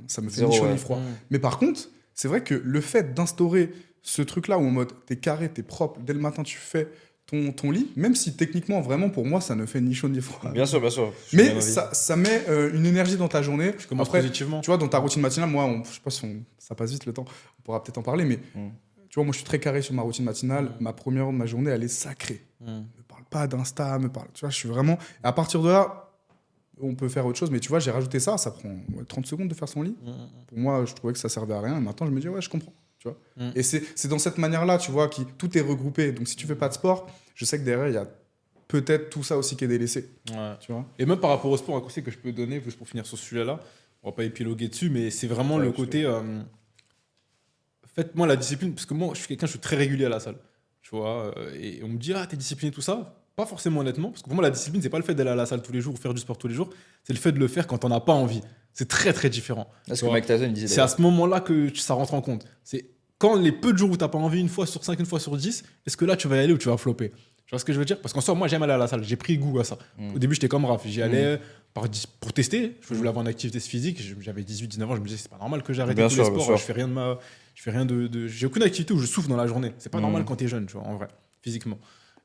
Ça me fait Zéro, ni chaud ouais. ni froid. Mais par contre, c'est vrai que le fait d'instaurer ce truc-là où en mode t'es carré, t'es propre, dès le matin tu fais ton lit, même si techniquement, vraiment pour moi, ça ne fait ni chaud ni froid. Bien sûr, bien sûr. je suis du même Mais avis. ça met une énergie dans ta journée. Tu commences Après, positivement. tu vois, dans ta routine matinale, moi, je sais pas si ça passe vite le temps, on pourra peut-être en parler, mais tu vois, moi, je suis très carré sur ma routine matinale. Ma première heure de ma journée, elle est sacrée. Me parle pas d'Insta, tu vois, je suis vraiment. Et à partir de là, on peut faire autre chose. Mais tu vois, j'ai rajouté ça, ça prend 30 secondes de faire son lit. Pour moi, je trouvais que ça servait à rien. Et maintenant, je me dis, ouais, je comprends. Tu vois. Et c'est dans cette manière-là, tu vois, tout est regroupé. Donc, si tu fais pas de sport, je sais que derrière, il y a peut-être tout ça aussi qui est délaissé. Ouais. Tu vois. Et même par rapport au sport, un conseil que je peux donner, juste pour finir sur ce sujet-là, on va pas épiloguer dessus, mais c'est vraiment le côté. Faites-moi la discipline, parce que moi, je suis très régulier à la salle. Tu vois, et on me dit, ah, t'es discipliné, tout ça. Pas forcément honnêtement, parce que pour moi, la discipline, c'est pas le fait d'aller à la salle tous les jours ou faire du sport tous les jours, c'est le fait de le faire quand t'en as pas envie. C'est très, très différent. C'est ce Tu que vois. Mike Tyson disait. C'est à ce moment-là que ça rentre en compte. C'est quand les peu de jours où t'as pas envie, une fois sur 5, une fois sur 10, est-ce que là, tu vas y aller ou tu vas flopper? Tu vois ce que je veux dire? Parce qu'en soi, moi, j'aime aller à la salle. J'ai pris goût à ça. Au début, j'étais comme Raph. J'y allais pour tester. Je voulais avoir une activité physique. J'avais 18-19 ans. Je me disais, c'est pas normal que j'arrête tous les sports. Je fais rien j'ai aucune activité où je souffre dans la journée. C'est pas normal quand t'es jeune, tu vois, en vrai, physiquement.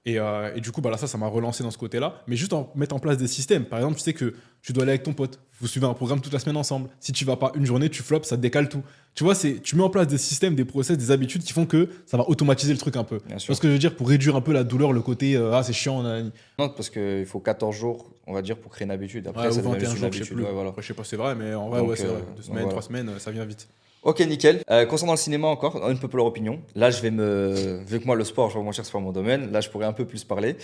Et du coup, bah là, ça m'a relancé dans ce côté-là. Mais juste en mettre en place des systèmes. Par exemple, tu sais que tu dois aller avec ton pote. Vous suivez un programme toute la semaine ensemble. Si tu vas pas une journée, tu flops, ça te décale tout. Tu vois, tu mets en place des systèmes, des process, des habitudes qui font que ça va automatiser le truc un peu. Bien Tu sûr. vois ce que je veux dire? Pour réduire un peu la douleur, le côté c'est chiant. Non, parce qu'il faut 14 jours, on va dire, pour créer une habitude. Après, Ouais, ça ou devient 21 juste une jours, je sais habitude. plus. Ouais, voilà. Après, je sais pas si c'est vrai, mais en vrai, Donc, ouais, c'est vrai. 2 semaines, voilà. 3 semaines, ça vient vite. Ok, nickel. Concernant le cinéma encore, une peu leur opinion. Là, vu que moi, le sport, je vais vous mentir, c'est pas mon domaine. Là, je pourrais un peu plus parler.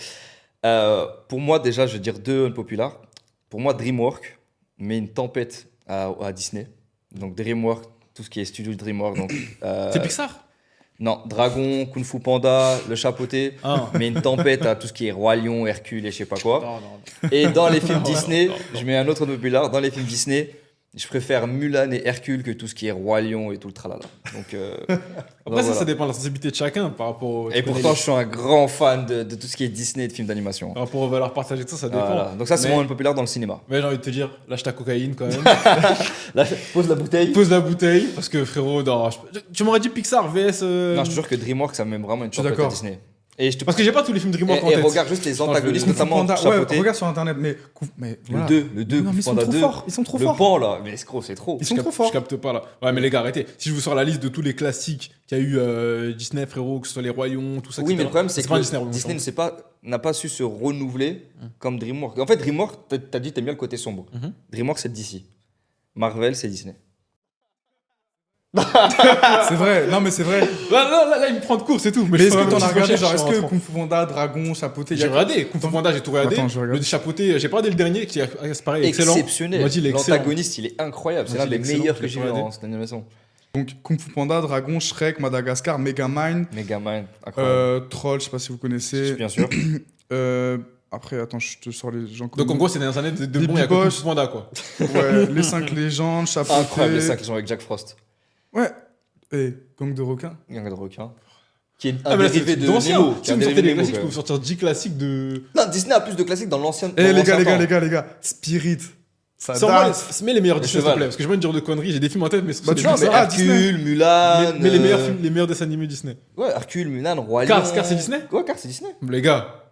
Pour moi, déjà, je vais dire deux unpopular. Pour moi, DreamWorks met une tempête à Disney. Donc, DreamWorks, tout ce qui est studio DreamWorks. Donc, C'est Pixar? non, Dragon, Kung Fu Panda, Le Chapeauté, Ah. met une tempête à tout ce qui est Roi Lion, Hercule et je sais pas quoi. Non. Et dans les films Non, Disney, non. je mets un autre unpopular. Dans les films Disney, je préfère Mulan et Hercule que tout ce qui est Roi Lion et tout le tralala. Donc, Après, voilà. ça dépend de la sensibilité de chacun par rapport au. Et pourtant, je suis un grand fan de tout ce qui est Disney et de films d'animation. Par rapport aux valeurs partagées, tout ça, ça dépend. Voilà. Donc ça, c'est Mais- mon unpopular dans le cinéma. Mais j'ai envie de te dire, lâche ta cocaïne quand même. Là, pose la bouteille. Pose la bouteille, parce que frérot, non, tu m'aurais dit Pixar vs. Non, je te jure que DreamWorks, ça met vraiment une suis tempête à d'accord. Disney. Et je te Parce que j'ai pas tous les films DreamWorks en et tête. regarde juste les antagonistes, Kung Fu notamment Panda, ouais, Chapeauté. regarde sur internet, mais voilà. Le 2, Non, mais ils sont trop forts. Ils sont trop le forts. pan là, mais gros, c'est trop. Ils sont trop Je forts. capte pas là. Ouais, mais les gars, arrêtez. Si je vous sors la liste de tous les classiques qu'il y a eu Disney, frérot, que ce soit les Royaumes, tout ça. Oui, etc. mais le problème, c'est pas que Disney, Disney n'a pas su se renouveler comme DreamWorks. En fait, DreamWorks, t'as dit t'aimes bien le côté sombre. DreamWorks, c'est DC. Marvel, c'est Disney. C'est vrai. Non, mais c'est vrai. Là, il me prend de court, c'est tout. Mais je est-ce fais que t'en une as petite regardé? recherche Genre, est-ce en que rentrant. Kung Fu Panda, Dragon, Chapeauté, J'ai regardé Kung Fu Panda, j'ai tout regardé. Attends, je regarde. Le chapeauté, j'ai pas regardé le dernier, qui est pareil, excellent. Exceptionnel. On m'a dit, il est excellent. L'antagoniste, il est incroyable. C'est On m'a l'un dit, des il est meilleurs excellent, que je j'ai l'ai vu regardé. dans cette animation. Donc, Kung Fu Panda, Dragon, Shrek, Madagascar, Megamind, Megamind, incroyable. Troll, je sais pas si vous connaissez. Bien sûr. Après, attends, je te sors les gens connus. Donc en gros, c'est des années de Baby bon, il y a que Kung Boss. Fu Panda, quoi. Ouais, les 5 légendes, Chapeauté. Incroyable, les 5 qui sont avec Jack Frost. Ouais. Et Gang de requins. Gang de requins. Qui est Ah, un mais là, dérivé de d'anciens. Nemo. Si vous me sortez des classiques, je peux vous sortir 10 classiques de. Non, Disney a plus de classiques dans l'ancien. Eh, les gars. Spirit. Ça Sors-moi date. mets les meilleurs Le Disney, s'il te cheval. plaît, parce que je vais pas te dire de conneries, j'ai des films en tête, mais Bah, tu vois, c'est mais Hercule, Mulan. mais les meilleurs films, les meilleurs dessins animés Disney. Ouais, Hercule, Mulan, Roi Lion. Cars, c'est Disney? Ouais, Cars, c'est Disney. Les gars.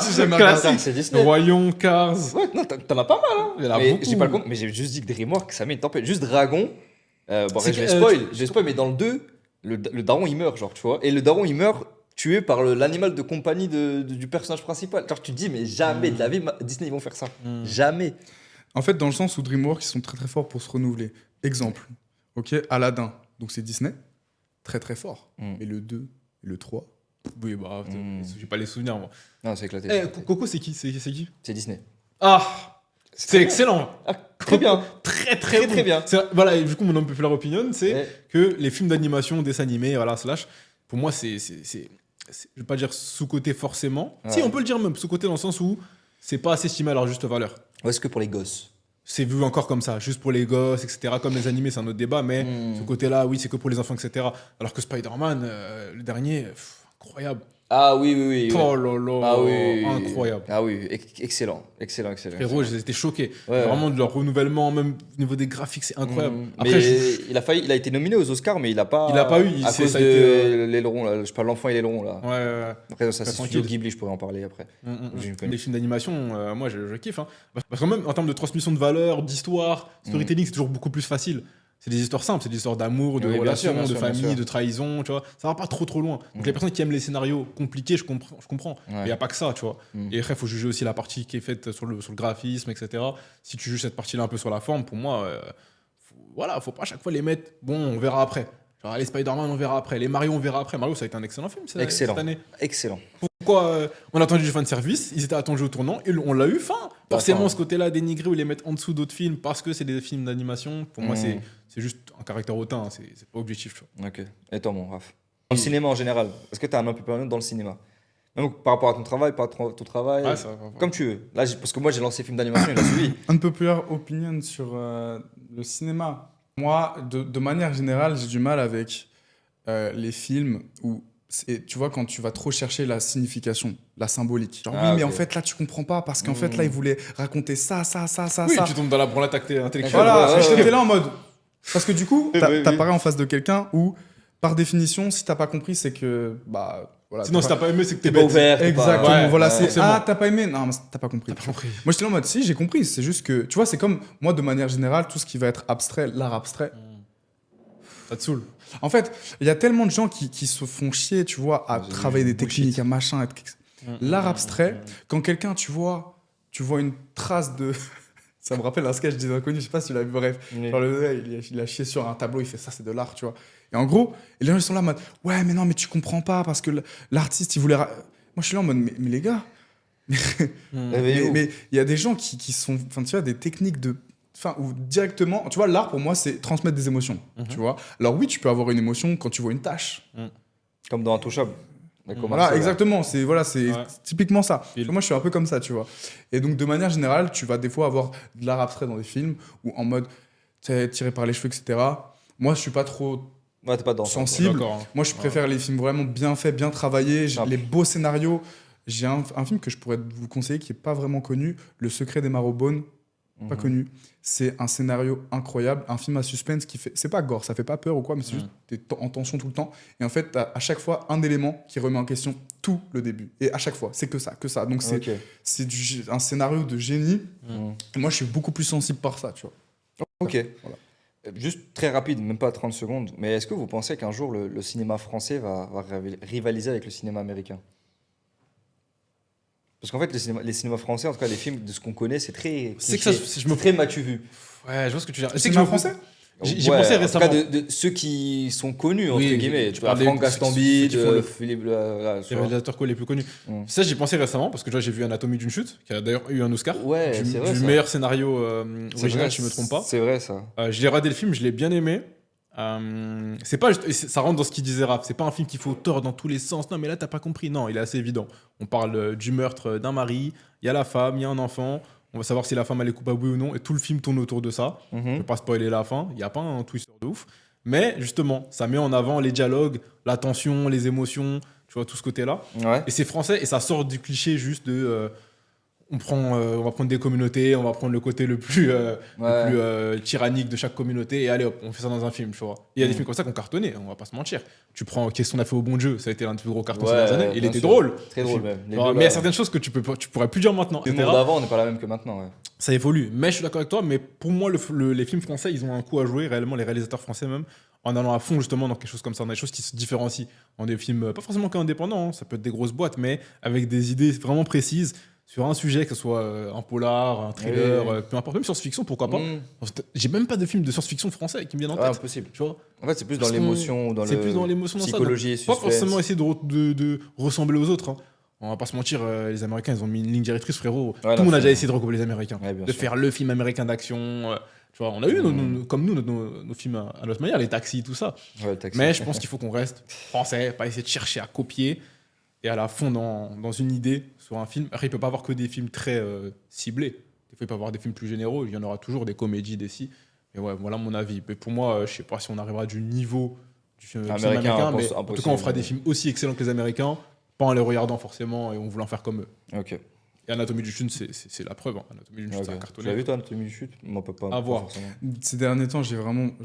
Si jamais Classique. Cars, c'est Disney. Royaume, Cars. Ouais, non, t'en as pas mal, hein. Il y en a Mais beaucoup. j'ai pas le compte, mais j'ai juste dit que DreamWorks, ça met une tempête. Juste Dragon. Bon, C'est je vais que- spoil. tu- Je vais spoil, mais dans le 2, le daron, il meurt, genre, tu vois. Et le daron, il meurt tué par l'animal de compagnie du personnage principal. Genre, tu te dis, mais jamais de la vie, Disney, ils vont faire ça. Jamais. En fait, dans le sens où DreamWorks, ils sont très très forts pour se renouveler. Exemple, ok, Aladdin, donc c'est Disney, très très fort. Mais le 2, le 3, Oui, bah, j'ai pas les souvenirs, moi. Non, c'est éclaté. Eh, Coco, c'est qui? C'est qui? C'est Disney. Ah! C'est excellent! Ah, très bien. Très Très, très bien. Voilà, et du coup, mon unpopular opinion, c'est Ouais. que les films d'animation, dessins animés, voilà, slash, pour moi, c'est je vais pas dire sous-côté forcément. Ouais. Si, on peut le dire même, sous-côté dans le sens où c'est pas assez estimé à leur juste valeur. Ou est-ce que pour les gosses? C'est vu encore comme ça, juste pour les gosses, etc. Comme les animés, c'est un autre débat, mais ce côté-là, oui, c'est que pour les enfants, etc. Alors que Spider-Man, le dernier, incroyable. Ah oui, oui, oui. Oh là là, Ah oui. incroyable. Ah oui, excellent. Excellent. Frérot, j'ai été choqué. Ouais. Vraiment, de leur renouvellement, même au niveau des graphiques, c'est incroyable. Après, Mais il a été nominé aux Oscars, mais il a pas. Il a pas eu, À cause ça a de été, l'aileron, là. Je parle l'enfant et l'aileron, là. ouais. Après, ça, c'est tranquille. Studio Ghibli, je pourrais en parler après. Je connais. Les films d'animation, moi, je kiffe. Hein. Parce que même en termes de transmission de valeurs, d'histoire, storytelling, c'est toujours beaucoup plus facile. c'est des histoires simples, c'est des histoires d'amour, de Oui, bien sûr, relations, bien de sûr, bien famille, sûr. de trahison, tu vois. Ça va pas trop loin. Donc les personnes qui aiment les scénarios compliqués, je comprends. Ouais. Il y a pas que ça, tu vois. Mm. Et après, il faut juger aussi la partie qui est faite sur le graphisme, etc. Si tu juges cette partie-là un peu sur la forme, pour moi, faut pas à chaque fois les mettre. Bon, on verra après. Genre les Spider-Man, on verra après. Les Mario, on verra après. Mario, ça a été un excellent film Excellent. cette année. Excellent. Pourquoi on a attendu du fan service, ils étaient attendus au tournant, et on l'a eu fin. Forcément, Enfin. ce côté-là dénigré ou les mettre en dessous d'autres films parce que c'est des films d'animation, pour moi, c'est juste un caractère hautain, hein, c'est pas objectif. Tu vois. Ok. Et toi, mon Raph? Dans le cinéma en général, est-ce que tu as un opinion dans le cinéma? Même par rapport à ton travail, ton travail, Ouais, ça va. comme tu veux. Là, parce que moi, j'ai lancé film d'animation, il a suivi. Unpopular opinion sur le cinéma. Moi, de manière générale, j'ai du mal avec les films où, tu vois, quand tu vas trop chercher la signification, la symbolique. Genre, Ah, oui, mais ok. en fait, là, tu comprends pas parce qu'en fait, là, ils voulaient raconter ça. Oui, tu tombes dans la branlette intellectuelle. Voilà, Ouais, j'étais ouais. là en mode. Parce que du coup, Oui, oui. t'apparais en face de quelqu'un où, par définition, si t'as pas compris, c'est que. Bah, voilà. Sinon, si t'as pas aimé, c'est que T'es t'es pas bête. ouvert. t'es pas- Exactement, Ouais, voilà, ouais, c'est. forcément. Ah, t'as pas aimé? Non, mais t'as pas compris. T'as pas compris. Moi, j'étais là en mode, si, j'ai compris. C'est juste que, tu vois, c'est comme, moi, de manière générale, tout ce qui va être abstrait, l'art abstrait. Ça te saoule. En fait, il y a tellement de gens qui se font chier, tu vois, à J'ai travailler vu des techniques, à machin. L'art abstrait, quand quelqu'un, tu vois une trace de. Ça me rappelle un sketch des Inconnus, je sais pas si tu l'as vu, bref. Oui. Genre, le gars, il a chié sur un tableau, il fait ça, c'est de l'art, tu vois. Et en gros, les gens, ils sont là en mode, ouais, mais non, mais tu comprends pas, parce que l'artiste, il voulait. Moi, je suis là en mode, mais les gars, Réveillez-vous. mais il y a des gens qui sont. Enfin, tu vois, des techniques de. Enfin, ou directement. Tu vois, l'art, pour moi, c'est transmettre des émotions. Tu vois. Alors, oui, tu peux avoir une émotion quand tu vois une tâche. Comme dans Intouchable. Voilà, exactement. C'est Ouais. typiquement ça. Pile. Moi, je suis un peu comme ça, tu vois. Et donc, de manière générale, tu vas des fois avoir de l'art abstrait dans des films ou en mode tiré par les cheveux, etc. Moi, je suis pas trop Ouais, t'es pas dedans. toi. sensible. D'accord, hein. Moi, je préfère les films vraiment bien faits, bien travaillés, Ah. les beaux scénarios. J'ai un film que je pourrais vous conseiller qui est pas vraiment connu, Le Secret des Marrowbones. Pas Mhm. connu. C'est un scénario incroyable, un film à suspense qui fait. C'est pas gore, ça fait pas peur ou quoi, mais c'est juste t'es en tension tout le temps. Et en fait, t'as à chaque fois un élément qui remet en question tout le début. Et à chaque fois, c'est que ça, que ça. Donc c'est Ok. c'est un scénario de génie. Mhm. Et moi, je suis beaucoup plus sensible par ça, tu vois. Ok. Voilà. Juste très rapide, même pas 30 secondes, mais est-ce que vous pensez qu'un jour le cinéma français va rivaliser avec le cinéma américain? Parce qu'en fait, les cinémas français, en tout cas les films de ce qu'on connaît, c'est très. C'est que ça, cliché. je me C'est très matu vu. Ouais, je vois ce que tu veux dire. C'est C'est que que je français J'ai Ouais, pensé en tout cas, récemment. de ceux qui sont connus, entre Oui, guillemets. tu Tu vois, parles des- Franck ceux Gastambide, qui font le- Philippe. Les réalisateurs quoi les plus connus. Mm. Ça, j'y pensé récemment parce que tu vois, j'ai vu Anatomie d'une chute, qui a d'ailleurs eu un Oscar. Ouais, c'est vrai, du ça. meilleur scénario C'est original, vrai, si je me trompe pas. C'est vrai, ça. Je l'ai regardé le film, je l'ai bien aimé. C'est pas, ça rentre dans ce qu'il disait Raph. C'est pas un film qu'il faut tordre dans tous les sens. Non, mais là, t'as pas compris. Non, il est assez évident. On parle du meurtre d'un mari. Il y a la femme, il y a un enfant. On va savoir si la femme elle est coupable oui ou non. Et tout le film tourne autour de ça. Je Mhm. vais pas spoiler la fin. Il y a pas un twister de ouf. Mais justement, ça met en avant les dialogues, la tension, les émotions. Tu vois tout ce côté-là. Ouais. Et c'est français et ça sort du cliché juste de. On va prendre des communautés, on va prendre le côté le plus Ouais. tyrannique de chaque communauté et allez hop, on fait ça dans un film, tu vois. Il y a des Mm. films comme ça qui ont cartonné, on va pas se mentir. Tu prends Qu'est-ce qu'on a fait au bon Dieu, ça a été l'un des plus gros cartons ces Ouais, dernières années, il bien était sûr. drôle. Très le drôle film. même. Les Alors, deux, mais il y a là, certaines choses que tu pourrais plus dire maintenant, le etc. monde d'avant, on n'est pas la même que maintenant. Ouais. Ça évolue. Mais je suis d'accord avec toi, mais pour moi, les films français, ils ont un coup à jouer, réellement, les réalisateurs français même, en allant à fond justement dans quelque chose comme ça, dans des choses qui se différencient. Dans des films, pas forcément qu'indépendants, hein, ça peut être des grosses boîtes, mais avec des idées vraiment précises sur un sujet, que ce soit un polar, un thriller, Oui, oui. peu importe, même science-fiction, pourquoi pas. Mm. J'ai même pas de film de science-fiction français qui me viennent en Ouais, tête. impossible. Tu vois. En fait, c'est plus dans Parce qu'on- l'émotion ou dans c'est le. plus dans l'émotion dans ça, psychologie et Pas suspense. forcément essayer de ressembler aux autres. Hein. On va pas se mentir, les Américains, ils ont mis une ligne directrice, frérot. Tout non, le monde a c'est- déjà essayé de recopier les Américains. Ouais, bien de sûr. faire le film américain d'action. Tu vois, on a eu, comme nous, nos films à notre manière, les taxis, tout ça. Ouais, le taxi. Mais je pense qu'il faut qu'on reste français, pas essayer de chercher à copier et à la fond dans une idée sur un film. Après, il peut pas avoir que des films très ciblés. Des fois, il peut y avoir des films plus généraux. Il y en aura toujours des comédies, des si. Mais ouais, voilà mon avis. Mais pour moi, je sais pas si on arrivera du niveau du film Américain, américain, mais en tout impossible. cas, on fera des films aussi excellents que les Américains, pas en les regardant forcément et en voulant faire comme eux. Ok. Et Anatomie du chute, c'est la preuve. Hein. Anatomie du chute, Ok. c'est un Tu cartonné. l'as vu, toi, Anatomie du chute? Moi, pas. À voir. forcément. Ces derniers temps, je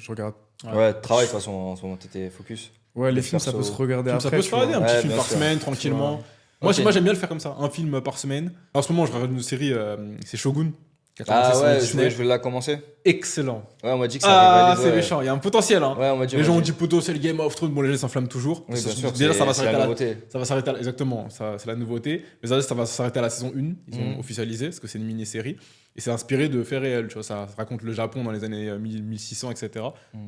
regarde. Ouais, travail, de toute façon, en ce moment, t'étais focus. Ouais, les Les films, ça peut persos. se regarder après. Ça peut se tu vois. regarder, un Ouais, petit film bien par sûr. semaine, tranquillement. Ok. Moi, j'aime bien le faire comme ça, un film par semaine. En ce moment, je regarde une série, c'est Shogun, qui a commencé Ah sur ouais, Disney. je vais la commencer. Excellent. Ouais, on m'a dit que ça Ah, rivalise. c'est Ouais. méchant. Il y a un potentiel. Hein. Ouais, on m'a dit. Les on gens m'a ont dit. dit poteau, c'est le Game of Thrones. Bon, les gens s'enflamment toujours. Oui, bien sûr. Déjà, ça va c'est s'arrêter la à la nouveauté. Ça va s'arrêter exactement, ça, c'est la nouveauté. Mais ça va s'arrêter à la saison 1. Ils ont officialisé parce que c'est une mini-série. Et c'est inspiré de faits réels. Tu vois, ça raconte le Japon dans les années 1600, etc.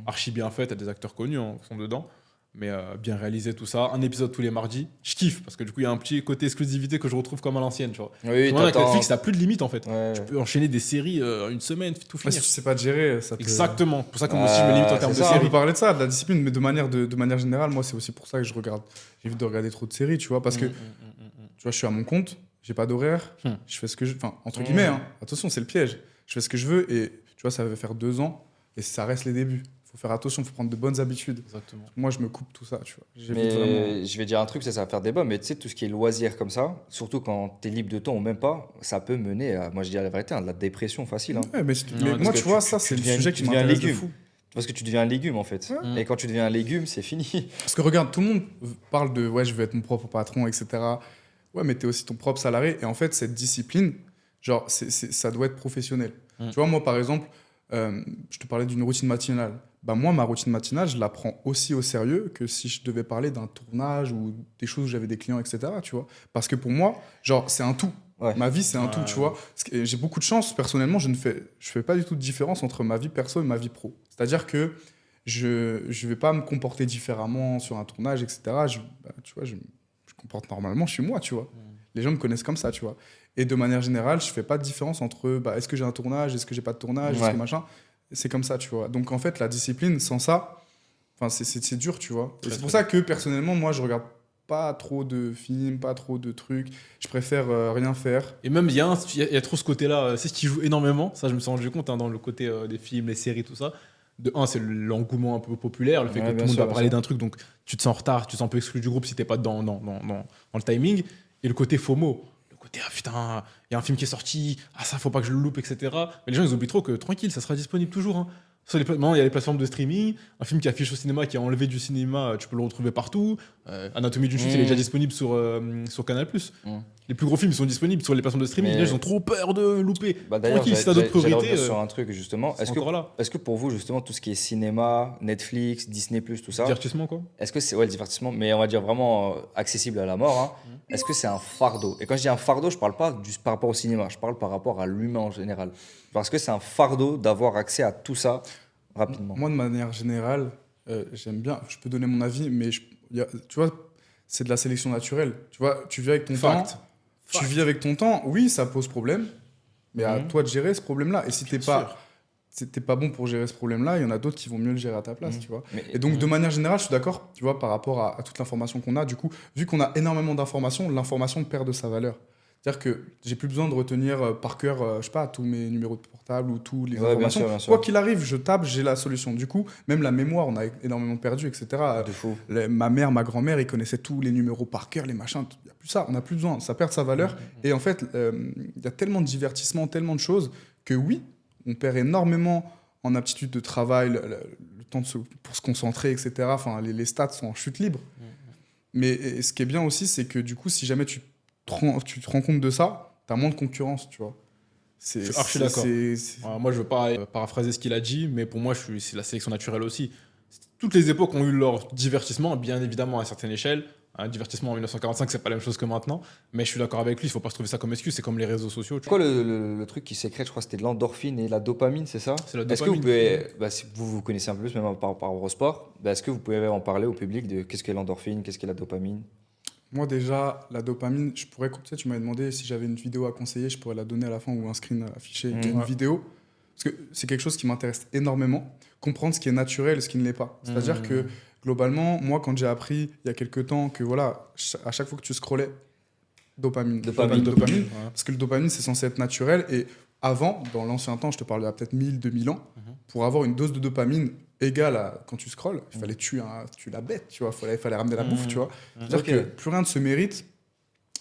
Archi bien fait, t'as des acteurs connus qui sont dedans. Mais bien réalisé tout ça. Un épisode tous les mardis. Je kiffe parce que du coup, il y a un petit côté exclusivité que je retrouve comme à l'ancienne. Tu vois. Oui, Maintenant, avec t'attends. Netflix, t'as plus de limite en fait. Ouais. Tu peux enchaîner des séries une semaine, tout Ouais, finir. si tu sais pas te gérer, ça peut... Exactement. Pour ça que moi aussi, je me limite en termes de c'est ça, On séries. peut parler de ça, de la discipline, mais de manière générale, moi, c'est aussi pour ça que j'évite de regarder trop de séries, tu vois, parce que, tu vois, je suis à mon compte, j'ai pas d'horaire, je fais ce que je... Enfin, entre guillemets, hein, attention, c'est le piège. Je fais ce que je veux et, tu vois, ça va faire 2 ans et ça reste les débuts. Faut faire attention, faut prendre de bonnes habitudes. Exactement. Moi, je me coupe tout ça, tu vois. J'évite Mais vraiment... je vais dire un truc, ça va faire débat, mais tu sais, tout ce qui est loisir comme ça, surtout quand t'es libre de temps ou même pas, ça peut mener à, moi je dis la vérité, à de la dépression facile. Hein. Ouais, mais, Non, parce moi, que tu vois, tu- ça, tu c'est le deviens- sujet tu qui deviens un m'intéresse de légume. fou. Parce que tu deviens un légume en fait. Ouais. Et quand tu deviens un légume, c'est fini. Parce que regarde, tout le monde parle de ouais, je veux être mon propre patron, etc. Ouais, mais t'es aussi ton propre salarié. Et en fait, cette discipline, genre, ça doit être professionnel. Tu vois, moi, par exemple, je te parlais d'une routine matinale. Bah, moi, ma routine matinale, je la prends aussi au sérieux que si je devais parler d'un tournage ou des choses où j'avais des clients, etc. Tu vois. Parce que pour moi, genre, c'est un tout. Ouais. Ma vie, c'est un tout, tu vois. J'ai beaucoup de chance, personnellement, je fais pas du tout de différence entre ma vie perso et ma vie pro. C'est-à-dire que je vais pas me comporter différemment sur un tournage, etc. Tu vois, je me comporte normalement, je suis moi, tu vois. Les gens me connaissent comme ça, tu vois. Et de manière générale, je fais pas de différence entre est-ce que j'ai un tournage, est-ce que j'ai pas de tournage, est-ce Ouais. que machin. C'est comme ça, tu vois. Donc en fait, la discipline, sans ça, c'est dur, tu vois. Et c'est pour ça que personnellement, moi, je regarde pas trop de films, pas trop de trucs. Je préfère rien faire. Et même, il y a trop ce côté-là. C'est ce qui joue énormément. Ça, je me suis rendu compte dans le côté des films, les séries, tout ça. De un, c'est l'engouement un peu populaire, le fait Ouais, que tout bien le monde sûr, va bien parler sûr. d'un truc, donc tu te sens en retard, tu te sens un peu exclu du groupe si t'es pas dans le timing. Et le côté FOMO. Le côté, ah putain, il y a un film qui est sorti, ah ça, faut pas que je le loupe, etc. Mais les gens, ils oublient trop que tranquille, ça sera disponible toujours. Hein. Maintenant, il y a les plateformes de streaming. Un film qui affiche au cinéma, qui est enlevé du cinéma, tu peux le retrouver partout. Anatomie d'une chute, il est déjà disponible sur Canal+. Les plus gros films, ils sont disponibles sur les plateformes de streaming. Mais- Les gens, ils ont trop peur de louper. Bah, d'ailleurs, Tranquille, si t'as d'autres j'allais priorités, revenir sur un truc justement. c'est encore là. Est-ce que pour vous, justement, tout ce qui est cinéma, Netflix, Disney, tout ça, Divertissement, quoi. est-ce que c'est le divertissement, mais on va dire vraiment accessible à la mort, hein. Est-ce que c'est un fardeau? Et quand je dis un fardeau, je parle pas juste par rapport au cinéma, je parle par rapport à l'humain en général. Parce que c'est un fardeau d'avoir accès à tout ça rapidement. Moi, de manière générale, j'aime bien. Je peux donner mon avis, mais tu vois, c'est de la sélection naturelle. Tu vois, tu vis avec ton Fact. temps. Tu vis avec ton temps. Oui, ça pose problème, mais à toi de gérer ce problème-là. Et si t'es pas bon pour gérer ce problème-là, il y en a d'autres qui vont mieux le gérer à ta place, tu vois. Mais- Et donc, de manière générale, je suis d'accord, tu vois, par rapport à toute l'information qu'on a. Du coup, vu qu'on a énormément d'informations, l'information perd de sa valeur. C'est-à-dire que j'ai plus besoin de retenir par cœur, je sais pas, tous mes numéros de portable ou tous les Ouais, bien informations. sûr, bien sûr. Quoi qu'il arrive, je tape, j'ai la solution. Du coup, même la mémoire, on a énormément perdu, etc. De fou. Ma mère, ma grand-mère, ils connaissaient tous les numéros par cœur, les machins. Il n'y a plus ça, on n'a plus besoin. Ça perd sa valeur. Et en fait, il y a tellement de divertissements, tellement de choses que oui, on perd énormément en aptitude de travail, le temps pour se concentrer, etc. Enfin, les stats sont en chute libre. Mais ce qui est bien aussi, c'est que du coup, si jamais tu te rends compte de ça, tu as moins de concurrence, tu vois. Je suis archi d'accord. Moi, je veux pas paraphraser ce qu'il a dit, mais pour moi, c'est la sélection naturelle aussi. Toutes les époques ont eu leur divertissement, bien évidemment à une certaine échelle. Un divertissement en 1945, c'est pas la même chose que maintenant. Mais je suis d'accord avec lui, il faut pas se trouver ça comme excuse. C'est comme les réseaux sociaux. C'est quoi le truc qui sécrète? Je crois que c'était de l'endorphine et la dopamine, c'est ça? C'est la Est-ce que vous dopamine. pouvez, si vous connaissez un peu plus, même par rapport au sport, est-ce que vous pouvez en parler au public de qu'est-ce qu'est l'endorphine, qu'est-ce qu'est la dopamine? Moi, déjà, la dopamine, tu sais, tu m'avais demandé si j'avais une vidéo à conseiller, je pourrais la donner à la fin ou un screen affiché, une Ouais. vidéo. Parce que c'est quelque chose qui m'intéresse énormément, comprendre ce qui est naturel et ce qui ne l'est pas. C'est-à-dire que, globalement, moi, quand j'ai appris il y a quelques temps que, voilà, à chaque fois que tu scrollais, dopamine. Dopamine. Ouais. Parce que le dopamine, c'est censé être naturel. Et avant, dans l'ancien temps, je te parle de peut-être 1000, 2000 ans, pour avoir une dose de dopamine égale à quand tu scrolles, il fallait tuer la bête, tu vois, il fallait ramener la bouffe, tu vois. C'est-à-dire Ok. que plus rien ne se mérite.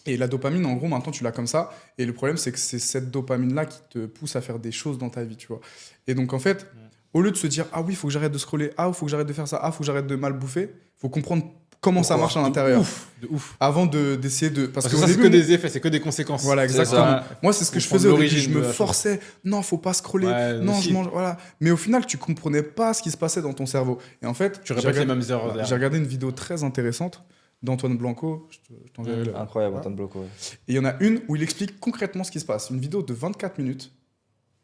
Et la dopamine, en gros, maintenant, tu l'as comme ça. Et le problème, c'est que c'est cette dopamine-là qui te pousse à faire des choses dans ta vie, tu vois. Et donc, en fait, au lieu de se dire, ah oui, il faut que j'arrête de scroller, ah, il faut que j'arrête de faire ça, ah, il faut que j'arrête de mal bouffer, il faut comprendre comment ça marche à l'intérieur. De ouf. Avant d'essayer de. Parce que qu'au ça, c'est début, que des effets, c'est que des conséquences. Voilà, C'est exactement. ça. Moi, c'est ce que je Comprendre faisais au début. l'origine Je me de la chose. forçais. Non, faut pas scroller. Ouais, non, aussi. je mange. Voilà. Mais au final, tu comprenais pas ce qui se passait dans ton cerveau. Et en fait, Tu répètes les mêmes erreurs j'ai derrière. regardé une vidéo très intéressante d'Antoine Blanco. Je t'enverrai le. Incroyable, Voilà. Antoine Bloco. Ouais. Et il y en a une où il explique concrètement ce qui se passe. Une vidéo de 24 minutes.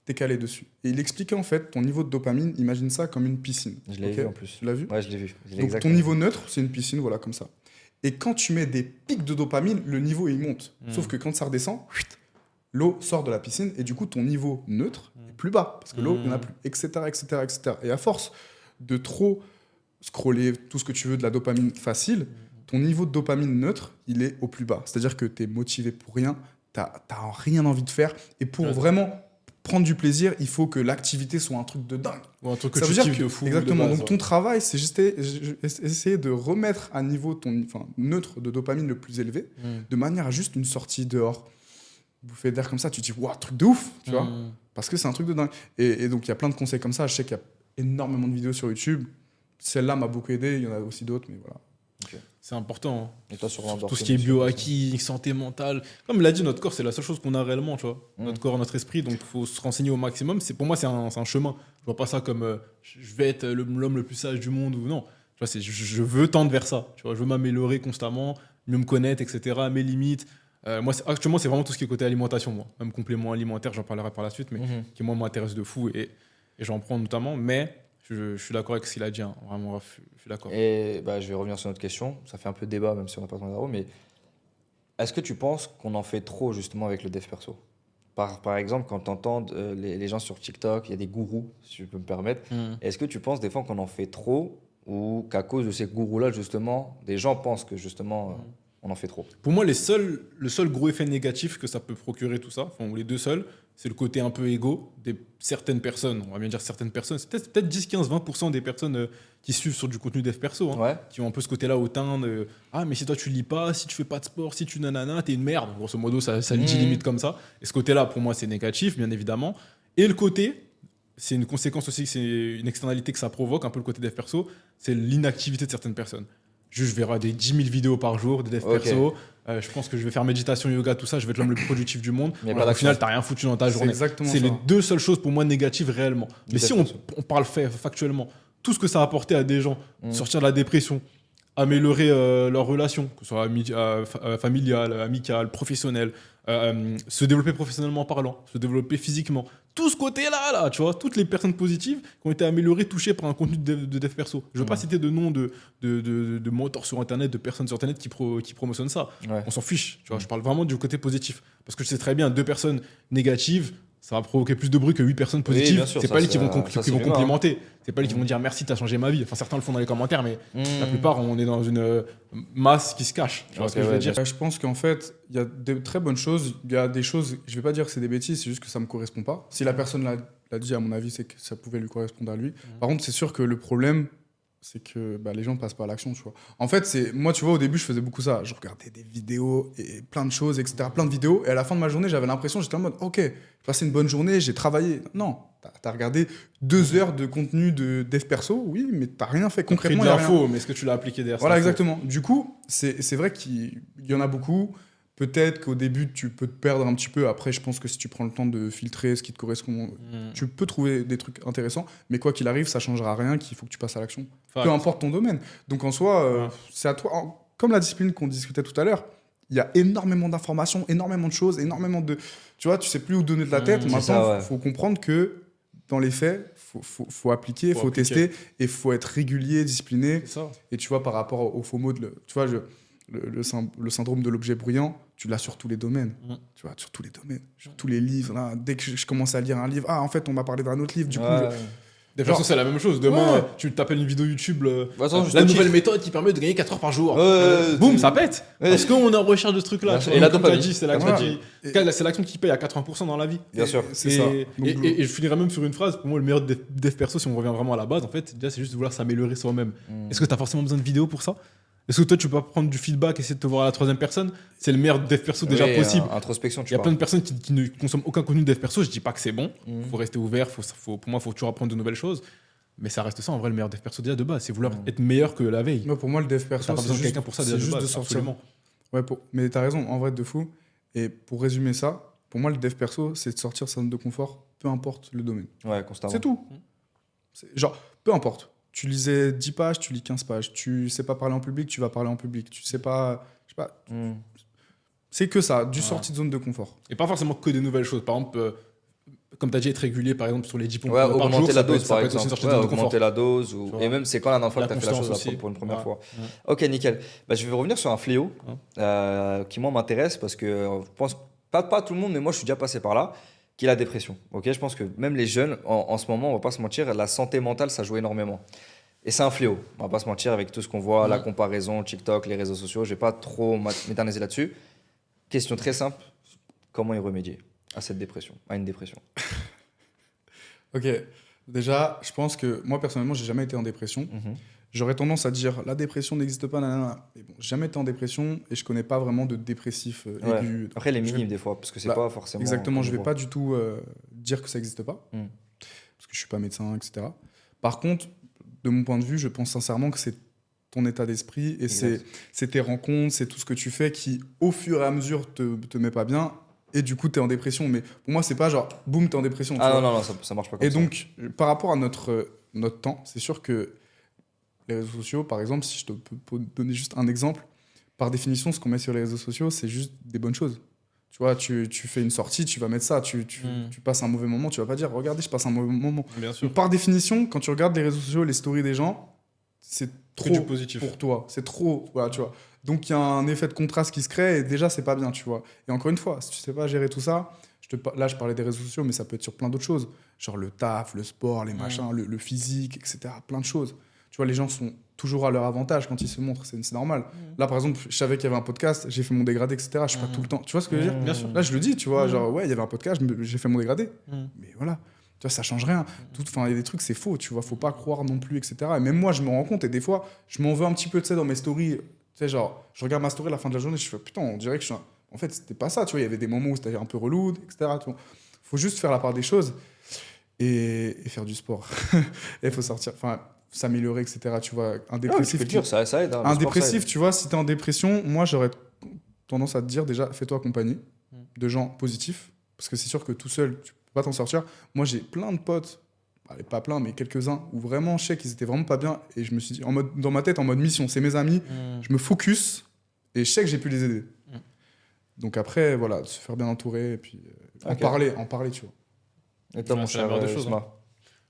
T'es calé dessus. Et il expliquait en fait ton niveau de dopamine. Imagine ça comme une piscine. Je l'ai Ok. vu en plus. Tu l'as vu? Ouais, je l'ai vu. Je l'ai Donc ton exactement niveau vu. neutre, c'est une piscine, voilà, comme ça. Et quand tu mets des pics de dopamine, le niveau il monte. Sauf que quand ça redescend, l'eau sort de la piscine et du coup ton niveau neutre est plus bas parce que l'eau, il n'y en a plus, etc., etc., etc. Et à force de trop scroller tout ce que tu veux de la dopamine facile, ton niveau de dopamine neutre, il est au plus bas. C'est-à-dire que tu es motivé pour rien, tu n'as rien envie de faire. Et pour Ouais. vraiment prendre du plaisir, il faut que l'activité soit un truc de dingue. Ou un truc que Ça tu veut dire kiffes que, de fou. exactement. de base, Donc ton travail, c'est juste essayer de remettre à niveau ton neutre de dopamine le plus élevé, ouais. de manière à juste une sortie dehors. Bouffée d'air comme ça, tu te dis, waouh, truc de ouf, tu vois. Parce que c'est un truc de dingue. Et donc il y a plein de conseils comme ça. Je sais qu'il y a énormément de vidéos sur YouTube. Celle-là m'a beaucoup aidé. Il y en a aussi d'autres, mais voilà. C'est important. Hein. Et toi, sur Tout l'endorphine ce qui est aussi, biohacking, santé mentale. Comme l'a dit, notre corps, c'est la seule chose qu'on a réellement, tu vois. Mm. Notre corps, notre esprit, donc il faut se renseigner au maximum. Pour moi, c'est un chemin. Je vois pas ça comme je vais être l'homme le plus sage du monde ou non. Tu vois, je veux tendre vers ça. Tu vois, je veux m'améliorer constamment, mieux me connaître, etc. Mes limites. Actuellement, c'est vraiment tout ce qui est côté alimentation, moi. Même complément alimentaire, j'en parlerai par la suite, mais Mhm. qui, moi, m'intéresse de fou et j'en prends notamment. Mais je suis d'accord avec ce qu'il a dit. Hein. Vraiment, je suis d'accord. Et bah, je vais revenir sur notre question. Ça fait un peu débat, même si on n'a pas tant d'arôme, mais est-ce que tu penses qu'on en fait trop justement avec le dev perso? Par exemple, quand tu entends les gens sur TikTok, il y a des gourous, si je peux me permettre. Est-ce que tu penses des fois qu'on en fait trop ou qu'à cause de ces gourous-là, justement, des gens pensent que justement on en fait trop? Pour moi, le seul gros effet négatif que ça peut procurer tout ça, enfin, ou les deux seuls, c'est le côté un peu égo de certaines personnes. On va bien dire certaines personnes. C'est peut-être 10, 15, 20% des personnes qui suivent sur du contenu dev perso, hein, Ouais. qui ont un peu ce côté-là hautain de ah, mais si toi tu lis pas, si tu fais pas de sport, si tu nanana, t'es une merde. Grosso modo, ça le dit limite comme ça. Et ce côté-là, pour moi, c'est négatif, bien évidemment. Et le côté, c'est une conséquence aussi, c'est une externalité que ça provoque, un peu le côté dev perso, c'est l'inactivité de certaines personnes. Je verrai des 10 000 vidéos par jour de dev Ok. perso. Je pense que je vais faire méditation, yoga, tout ça. Je vais être l'homme le plus productif du monde. Mais Alors, pas au final, d'action. t'as rien foutu dans ta C'est journée. exactement C'est ça. les deux seules choses pour moi négatives réellement. Mais dev si on perso. parle factuellement, tout ce que ça a apporté à des gens, Mm. sortir de la dépression, améliorer leurs relations, que ce soit familiales, amicales, professionnelles, se développer professionnellement parlant, se développer physiquement. Tout ce côté-là, là, tu vois, toutes les personnes positives qui ont été améliorées, touchées par un contenu de dev perso. Je ne veux pas citer de noms de mentors sur Internet, de personnes sur Internet qui promotionnent ça. Ouais. On s'en fiche, tu vois. Je parle vraiment du côté positif. Parce que je sais très bien, 2 personnes négatives, ça va provoquer plus de bruit que 8 personnes Oui, positives. bien sûr, C'est ça, pas elles c'est- qui vont, ça, qui c'est vont l'humain, complimenter. C'est pas elles qui Mm. vont dire merci, t'as changé ma vie. Enfin, certains le font dans les commentaires, mais la Mmh. plupart, on est dans une masse qui se cache. Tu vois Ok, ce que je veux ouais, dire? Je pense qu'en fait, il y a de très bonnes choses. Il y a des choses, je vais pas dire que c'est des bêtises, c'est juste que ça me correspond pas. Si la personne l'a dit, à mon avis, c'est que ça pouvait lui correspondre à lui. Par contre, c'est sûr que le problème, c'est que les gens passent pas à l'action, tu vois. En fait, moi, tu vois, au début, je faisais beaucoup ça. Je regardais des vidéos et plein de choses, etc. Plein de vidéos. Et à la fin de ma journée, j'avais l'impression, j'étais en mode, ok, j'ai passé une bonne journée, j'ai travaillé. Non, t'as regardé 2 heures de contenu de dev perso, oui, mais t'as rien fait Pris concrètement. de y a rien. l'info, mais est-ce que tu l'as appliqué derrière Voilà, cette info? exactement. Du coup, c'est vrai qu'il y en a beaucoup. Peut-être qu'au début, tu peux te perdre un petit peu. Après, je pense que si tu prends le temps de filtrer ce qui te correspond, tu peux trouver des trucs intéressants. Mais quoi qu'il arrive, ça changera rien, qu'il faut que tu passes à l'action. Fact. Peu importe ton domaine. Donc en soi, Ouais. c'est à toi. Comme la discipline qu'on discutait tout à l'heure, il y a énormément d'informations, énormément de choses, énormément de... Tu vois, tu sais plus où donner de la tête. C'est Maintenant, ça, ouais. faut comprendre que dans les faits, faut appliquer, Faut faut appliquer. tester et faut être régulier, discipliné. C'est ça. Et tu vois, par rapport au FOMO, tu vois, le syndrome de l'objet bruyant, tu l'as sur tous les domaines. Mm. Tu vois, sur tous les domaines, sur tous les livres. Là, dès que je commence à lire un livre, en fait, on m'a parlé d'un autre livre. Du coup, Ouais. Des façons, c'est la même chose. Demain, Ouais. tu t'appelles une vidéo YouTube, Attends, juste la le nouvelle titre. méthode qui permet de gagner 4 heures par jour. Ouais, Boum, c'est- ça pète. Ouais. Parce qu'on est en recherche de ce truc-là. Bien tu sûr. vois. Et la Comme tu as dopamine. dit, c'est l'action Voilà. c'est l'action qui paye à 80% dans la vie. Bien sûr. C'est Et, ça. et, Donc, et je finirai même sur une phrase. Pour moi, le meilleur dev perso, si on revient vraiment à la base, en fait, déjà, c'est juste de vouloir s'améliorer soi-même. Mm. Est-ce que tu as forcément besoin de vidéos pour ça? Est-ce que toi, tu peux pas prendre du feedback, essayer de te voir à la 3e personne? C'est le meilleur dev perso déjà Oui, possible. Introspection, Il y a plein de personnes qui ne consomment aucun contenu de dev perso. Je dis pas que c'est bon. Mm. Faut rester ouvert. Pour moi, faut toujours apprendre de nouvelles choses. Mais ça reste ça, en vrai, le meilleur dev perso déjà de base. C'est vouloir être meilleur que la veille. Moi, pour moi, le dev T'as perso, pas c'est besoin de juste, quelqu'un pour ça c'est déjà de juste base. de sortir. Absolument. Ouais, mais t'as raison, en vrai, de fou. Et pour résumer ça, pour moi, le dev perso, c'est de sortir sa zone de confort, peu importe le domaine. Ouais, constamment. C'est tout. Genre, peu importe. Tu lisais 10 pages, tu lis 15 pages. Tu sais pas parler en public, tu vas parler en public. Tu sais pas. Je sais pas. C'est que ça, du sortie de zone de confort. Et pas forcément que des nouvelles choses. Par exemple, comme tu as dit, être régulier, par exemple, sur les 10 points Ouais, par jour, augmenter la ça peut dose, être- ça par peut être aussi une exemple. sortie de Ouais, zone de confort. augmenter la dose. Tu vois. Et même, c'est quand la dernière fois La que tu as fait la chose constance là, aussi. pour une première Ouais. fois. Ouais. Ok, nickel. Bah, je vais revenir sur un fléau qui, moi, m'intéresse parce que je pense, pas tout le monde, mais moi, je suis déjà passé par là, qui est la dépression. Ok, je pense que même les jeunes, en ce moment, on va pas se mentir, la santé mentale, ça joue énormément. Et c'est un fléau, on va pas se mentir, avec tout ce qu'on voit, la comparaison, TikTok, les réseaux sociaux, je vais pas trop m'éterniser là-dessus. Question très simple, comment y remédier à cette dépression, à une dépression? Ok. Déjà, je pense que moi, personnellement, j'ai jamais été en dépression. J'aurais tendance à dire la dépression n'existe pas, nanana. Mais bon, j'ai jamais été en dépression et je connais pas vraiment de dépressif Ouais. aigu. Après, les Je vais- minimes des fois, parce que c'est Bah, pas forcément. Exactement, comme je on vais voit. pas du tout dire que ça n'existe pas, parce que je suis pas médecin, etc. Par contre, de mon point de vue, je pense sincèrement que c'est ton état d'esprit et Exact. c'est tes rencontres, c'est tout ce que tu fais qui, au fur et à mesure, te met pas bien et du coup, tu es en dépression. Mais pour moi, c'est pas genre, boum, tu es en dépression. tu Ah vois. non, non, non, ça marche pas comme Et ça. donc, par rapport à notre temps, c'est sûr que les réseaux sociaux, par exemple, si je peux donner juste un exemple, par définition, ce qu'on met sur les réseaux sociaux, c'est juste des bonnes choses. Tu vois, tu fais une sortie, tu vas mettre ça, tu passes un mauvais moment, tu vas pas dire, regardez, je passe un mauvais moment. Bien sûr. Donc, par définition, quand tu regardes les réseaux sociaux, les stories des gens, c'est Que trop du positif. pour toi. C'est trop, voilà, tu vois. Donc, il y a un effet de contraste qui se crée et déjà, c'est pas bien, tu vois. Et encore une fois, si tu sais pas gérer tout ça, là, je parlais des réseaux sociaux, mais ça peut être sur plein d'autres choses. Genre le taf, le sport, les machins, le physique, etc. Plein de choses. Tu vois, les gens sont toujours à leur avantage quand ils se montrent, c'est normal. Là, par exemple, je savais qu'il y avait un podcast, j'ai fait mon dégradé, etc. Je suis pas tout le temps. Tu vois ce que je veux dire? Bien sûr. Là, je le dis, tu vois, genre, ouais, il y avait un podcast, j'ai fait mon dégradé. Mais voilà, tu vois, ça change rien. Enfin, il y a des trucs, c'est faux, tu vois, faut pas croire non plus, etc. Et même moi, je me rends compte, et des fois, je m'en veux un petit peu, tu sais, dans mes stories. Tu sais, genre, je regarde ma story à la fin de la journée, je fais, putain, on dirait que je suis En fait, c'était pas ça, tu vois, il y avait des moments où c'était un peu relou, etc. Tu vois. Faut juste faire la part des choses et faire du sport. Et il faut sortir, enfin, s'améliorer, etc. Tu vois, un Ouais, tu dépressif, peux le dire, ça aide. Hein, le un sport, ça dépressif, aide. tu vois, si t'es en dépression, moi j'aurais tendance à te dire déjà, fais-toi accompagner de gens positifs, parce que c'est sûr que tout seul, tu peux pas t'en sortir. Moi j'ai plein de potes, allez, pas plein, mais quelques-uns, où vraiment je sais qu'ils étaient vraiment pas bien, et je me suis dit, dans ma tête, en mode mission, c'est mes amis, je me focus, et je sais que j'ai pu les aider. Donc après, voilà, se faire bien entourer, et puis en Ok. parler, tu vois. Et toi, Ouais, mon c'est la cher meilleure des choses, Isma?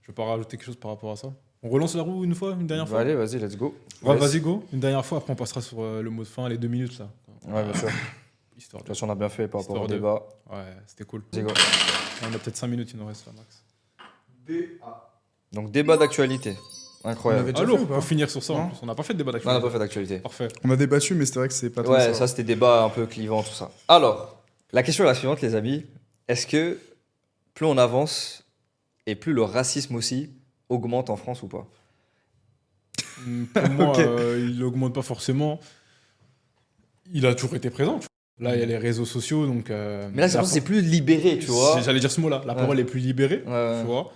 Je vais pas rajouter quelque chose par rapport à ça. On relance la roue une fois, une dernière Bah, fois. allez, vas-y, let's go. Ouais, Yes. vas-y, go. Une dernière fois, après on passera sur le mot de fin, les 2 minutes là. Ouais, bien sûr. De Histoire toute de... façon, on a bien fait par rapport au Histoire de- débat. Ouais, c'était cool. Vas-y, go. On a peut-être 5 minutes, il nous reste là, max. Donc, débat d'actualité. On Incroyable. avait déjà Alors, fait ou pas pour finir sur ça, en Non. plus, on n'a pas fait de débat Non, on d'actualité. n'a pas fait d'actualité. Parfait. On a débattu, mais c'est vrai que c'est pas trop Ouais, ça, c'était débat un peu clivant, tout ça. Alors, la question est la suivante, les amis. Est-ce que plus on avance et plus le racisme aussi augmente en France ou pas? Pour moi, Ok. il augmente pas forcément. Il a toujours été présent. Tu vois. Là, il y a les réseaux sociaux, donc. Mais là, c'est plus libéré, tu vois. J'allais dire ce mot-là. La parole est plus libérée. Ouais, ouais. Tu vois.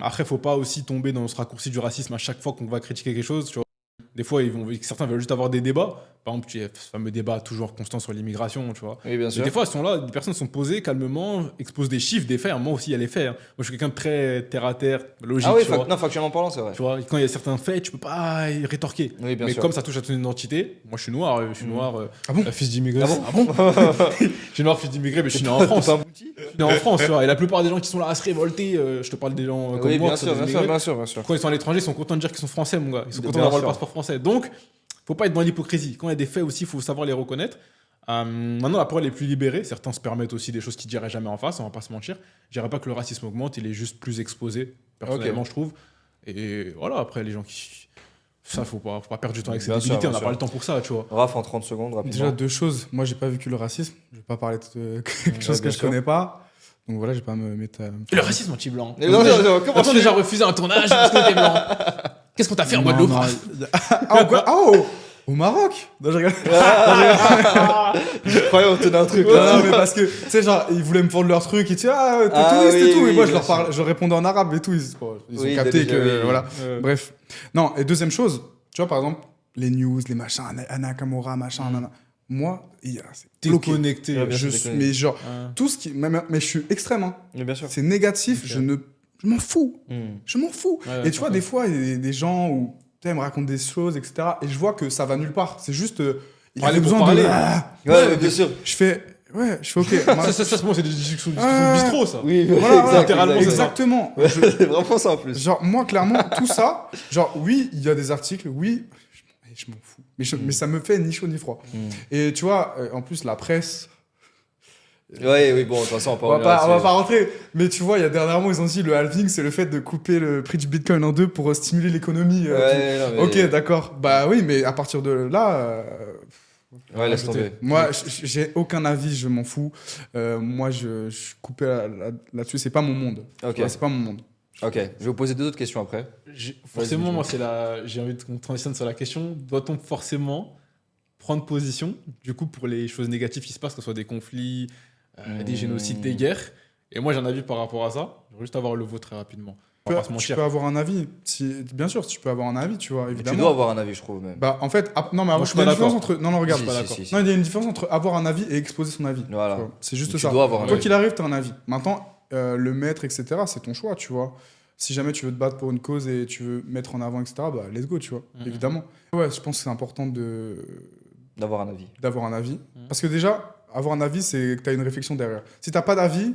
Après, faut pas aussi tomber dans ce raccourci du racisme à chaque fois qu'on va critiquer quelque chose. Tu vois. Des fois, certains veulent juste avoir des débats. Par exemple, il y a ce fameux débat toujours constant sur l'immigration, tu vois. Oui, bien Mais sûr. des fois, elles sont là, des personnes sont posées calmement, exposent des chiffres, des faits. Moi aussi, il y a les faits. Moi, je suis quelqu'un de très terre à terre, logique. Ah oui, tu vois. non, factuellement parlant, c'est vrai. Tu vois, quand il y a certains faits, tu peux pas y rétorquer. Oui, bien Mais sûr. comme ça touche à ton identité, moi je suis noir, Ah bon fils d'immigré. Ah bon Je suis noir, fils d'immigré, mais je suis né en France. T'es pas un bouti? Je suis né en France, tu vois. Et la plupart des gens qui sont là à se révolter, je te parle des gens comme Oui, moi, bien qui sont sûr, des bien sûr, immigrés. bien sûr, bien sûr. Quand ils sont à l'étranger, ils sont contents de dire qu'ils sont français, mon gars. Ils sont Bien contents d'avoir sûr. le passeport français. Donc, faut pas être dans l'hypocrisie. Quand il y a des faits aussi, il faut savoir les reconnaître. Maintenant, la parole est plus libérée. Certains se permettent aussi des choses qu'ils diraient jamais en face, on va pas se mentir. Je dirais pas que le racisme augmente, il est juste plus exposé, personnellement, je trouve. Et voilà, après, les gens qui. Ça, faut pas perdre du temps avec cette Bien sûr, débilité, on bien n'a pas sûr. le temps pour ça, tu vois. Raph, en 30 secondes, rapidement. Déjà, deux choses. Moi, j'ai pas vécu le racisme. Je vais pas parler de quelque chose bien que je sûr. connais pas. Donc voilà, je vais pas me mettre à... Et le racisme anti-blanc. Non, non, non, comment Attends, tu- déjà refusé un tournage parce que t'es blanc. Qu'est-ce qu'on t'a fait en Guadeloupe? Ah, oh, quoi oh Au Maroc. Non, je rigole. Je croyais on tenait un truc Non, là. non, mais parce que, tu sais, genre, ils voulaient me vendre leur truc, et tu sais, ah, t'es Ah, touriste oui, et tout. oui, et moi, je bien leur parlais, je répondais en arabe et tout. Ils Oui, ont capté déjà, que, oui. voilà. Ouais. Bref. Non, et deuxième chose, tu vois, par exemple, les news, les machins, Anna Nakamura, machin, nana. Moi, c'est T'es bloqué. connecté. Ouais, bien sûr, Je t'es suis, connecté. mais genre, Ouais. tout ce qui. Mais je suis extrême, hein. Mais bien sûr. C'est négatif, Ok. je m'en fous. Hmm. Je m'en fous. Ouais, Et tu vois, des fois, il y a des gens où, tu sais, ils me racontent des choses, etc. Et je vois que ça va nulle part. C'est juste. Il Parler avait pour besoin parler. de. Ouais, bien sûr. Je fais. Ouais, je fais ok. Moi, Ça, c'est des discussions Ouais. bistrot, ça. Oui, Voilà, exact, littéralement, exact. c'est ça. exactement. Ouais, c'est vraiment ça en plus. Genre, moi, clairement, tout ça, genre, oui, il y a des articles, oui, je m'en fous. Mais ça me fait ni chaud ni froid. Hmm. Et tu vois, en plus, la presse. Ouais, oui, bon, de toute façon, on peut On va revenir pas là-dessus. rentrer. Mais tu vois, il y a dernièrement, ils ont dit le halving, c'est le fait de couper le prix du bitcoin en deux pour stimuler l'économie. Ouais, non, mais... Ok, d'accord. Bah oui, mais à partir de là. Ouais, laisse tomber. Moi, j'ai aucun avis, je m'en fous. Moi, je suis coupé là-dessus. C'est pas mon monde. Ok. Tu vois, c'est pas mon monde. Ok, je vais vous poser deux autres questions après. Forcément, Vas-y, moi, j'ai envie qu'on transitionne sur la question. Doit-on forcément prendre position, du coup, pour les choses négatives qui se passent, que ce soit des conflits, des génocides, des guerres? Et moi, j'ai un avis par rapport à ça. Je veux juste avoir le vôtre très rapidement. On va pas se Tu mentir. peux avoir un avis. Bien sûr, tu peux avoir un avis, tu vois, Mais évidemment. tu dois avoir un avis, je trouve même. Bah, en fait, non, mais Moi, je suis il y a pas une différence d'accord. entre. Non, non, regarde. Si, pas si, d'accord. si, si. Non, il y a une différence entre avoir un avis et exposer son avis. Voilà. tu vois. C'est juste Tu ça. dois avoir un Quoi avis. qu'il arrive, tu as un avis. Maintenant, le mettre, etc., c'est ton choix, tu vois. Si jamais tu veux te battre pour une cause et tu veux mettre en avant, etc., bah, let's go, tu vois, Mhm. évidemment. Ouais, je pense que c'est important D'avoir un avis. d'avoir un avis. Mhm. Parce que déjà, avoir un avis, c'est que tu as une réflexion derrière. Si tu n'as pas d'avis,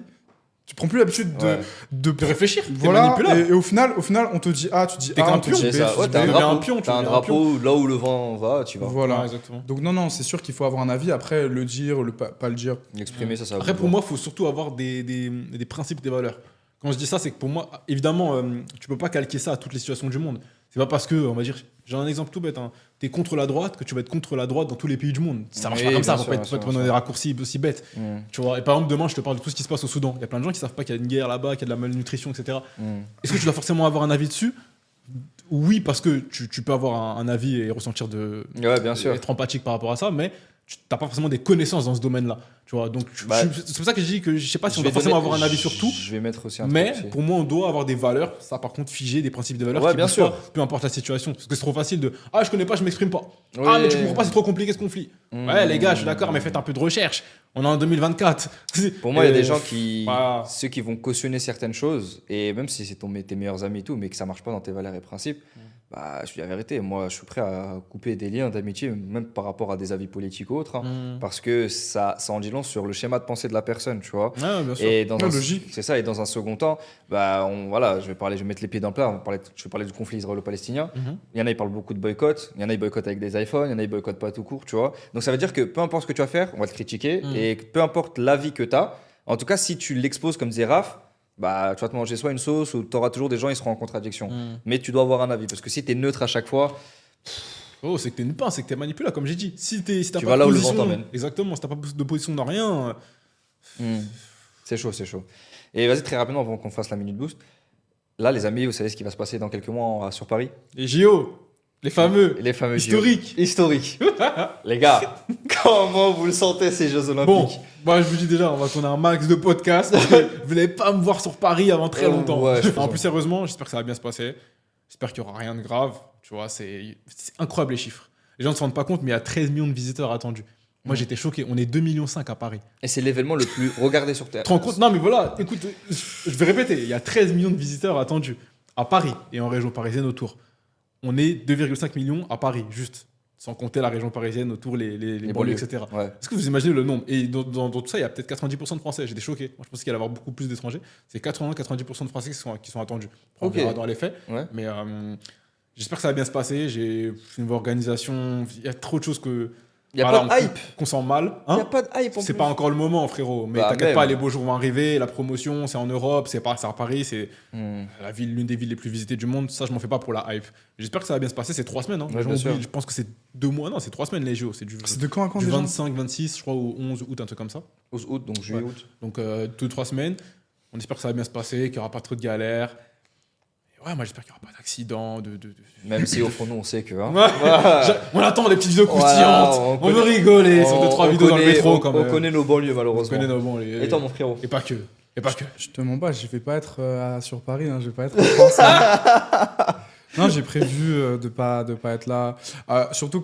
tu prends plus l'habitude Ouais. De réfléchir. T'es Voilà, manipulable. et au final, on te dit A, tu dis T'es A, qu'un on te pion. dit B, C'est ça. tu Ouais, dis t'as B. un deviens un drapeau. pion, tu T'as un deviens un drapeau, là où le vent va, tu vas. Voilà. Ouais, exactement. Donc non, c'est sûr qu'il faut avoir un avis. Après, le dire, pas le dire. Exprimer, ça va. Après, pour moi, il faut surtout avoir des principes, des valeurs. Quand je dis ça, c'est que pour moi, évidemment, tu peux pas calquer ça à toutes les situations du monde. C'est pas parce que, on va dire, j'ai un exemple tout bête, hein, tu es contre la droite que tu vas être contre la droite dans tous les pays du monde. Ça marche Oui, pas comme ça, bien faut sûr, pas bien être sûr, dans bien des sûr. raccourcis aussi bêtes. Mm. Tu vois, et par exemple, demain, je te parle de tout ce qui se passe au Soudan. Il y a plein de gens qui savent pas qu'il y a une guerre là-bas, qu'il y a de la malnutrition, etc. Mm. Est-ce que tu dois forcément avoir un avis dessus? Oui, parce que tu peux avoir un avis et ressentir Ouais, bien sûr. être empathique par rapport à ça, mais tu n'as pas forcément des connaissances dans ce domaine-là. Tu vois, donc Bah, c'est pour ça que je dis que je sais pas si on Je doit vais forcément donner- avoir un avis sur tout, Je vais mettre aussi un mais truc aussi. pour moi, on doit avoir des valeurs. Ça, par contre, figé, des principes, des valeurs Ouais, qui bien bougent sûr. pas, peu importe la situation. Parce que c'est trop facile de je connais pas, je m'exprime pas. Oui. Ah, mais tu comprends pas, c'est trop compliqué ce conflit. Mm. Ouais, les gars, je suis d'accord, mais faites un peu de recherche. On est en 2024. Pour moi, il y a des Et- gens qui. voilà. Ceux qui vont cautionner certaines choses, et même si c'est tes meilleurs amis et tout, mais que ça marche pas dans tes valeurs et principes, bah, je dis la vérité. Moi, je suis prêt à couper des liens d'amitié, même par rapport à des avis politiques ou autres, hein, Mm. parce que ça en dit long sur le schéma de pensée de la personne, tu vois. Ouais, bien sûr. Et dans Ouais, un, logique. c'est ça. Et dans un second temps, bah, voilà, je vais mettre les pieds dans le plat. Je vais parler du conflit israélo-palestinien. Mhm. Il y en a, ils parlent beaucoup de boycott. Il y en a, ils boycottent avec des iPhones. Il y en a, ils boycottent pas tout court, tu vois. Donc ça veut dire que peu importe ce que tu vas faire, on va te critiquer. Mm. Et que peu importe l'avis que tu as, en tout cas, si tu l'exposes comme disait Raph, bah, tu vas te manger soit une sauce ou tu auras toujours des gens, ils seront en contradiction. Mm. Mais tu dois avoir un avis. Parce que si tu es neutre à chaque fois, Oh, c'est que t'es une pince, c'est que t'es manipulable, comme j'ai dit. Si t'as Tu pas vas de là où le position, vent t'emmène. exactement, si t'as pas de position dans rien, c'est chaud, c'est chaud. Et vas-y, très rapidement, avant qu'on fasse la minute boost. Là, les amis, vous savez ce qui va se passer dans quelques mois sur Paris? les JO, les fameux, Les fameux JO. historiques. Historique. Les gars, comment vous le sentez ces Jeux Olympiques? Bon, moi je vous dis déjà, on va tourner un max de podcasts. Parce que vous n'allez pas me voir sur Paris avant très longtemps. Ouais, je pense En ça. plus, sérieusement, j'espère que ça va bien se passer. J'espère qu'il n'y aura rien de grave. Tu vois, c'est incroyable les chiffres. Les gens ne se rendent pas compte, mais il y a 13 millions de visiteurs attendus. Moi, j'étais choqué. On est 2,5 millions à Paris. Et c'est l'événement le plus regardé sur Terre. Tu te rends compte? Non, mais voilà, écoute, je vais répéter. Il y a 13 millions de visiteurs attendus à Paris et en région parisienne autour. On est 2,5 millions à Paris, juste. Sans compter la région parisienne autour, les banlieues, banlieues. etc. Ouais. Est-ce que vous imaginez le nombre? Et dans tout ça, il y a peut-être 90% de Français. J'étais choqué. Moi, je pensais qu'il allait y avoir beaucoup plus d'étrangers. C'est 80-90% de Français qui sont attendus. Après, Ok. On verra dans les faits. Ouais. Mais j'espère que ça va bien se passer. J'ai une organisation. Il y a trop de choses Il n'y a voilà, pas de hype. qu'on sent mal. Il Hein n'y a pas de hype en c'est plus. pas encore le moment, frérot. Mais Bah, t'inquiète même. pas, les beaux jours vont arriver. La promotion, c'est en Europe, c'est à Paris, c'est Hmm. l'une des villes les plus visitées du monde. Ça, je m'en fais pas pour la hype. J'espère que ça va bien se passer. C'est 3 semaines. Hein. Ouais, Les gens bien sûr. oublient. Je pense que c'est 2 mois. Non, c'est 3 semaines les JO. C'est du C'est de quand à quand du déjà 25, 26, je crois, au 11 août, un truc comme ça. 11 août, donc juillet, Ouais. août. Donc, 2-3 semaines. On espère que ça va bien se passer, qu'il n'y aura pas trop de galères. Et Ouais, moi j'espère qu'il n'y aura pas d'accident. Même si au fond, nous, on sait que. Hein. Ouais. On attend des petites vidéos croustillantes. Voilà, on veut rigoler sur 2-3 vidéos dans le connaît- métro quand même. On connaît nos banlieues, On malheureusement. connaît nos bons. Et toi, mon frérot? Et pas que. Et pas que. Je te mens pas, je vais pas être sur Paris, hein, je vais pas être en France. Hein. Non, j'ai prévu de pas être là. Surtout,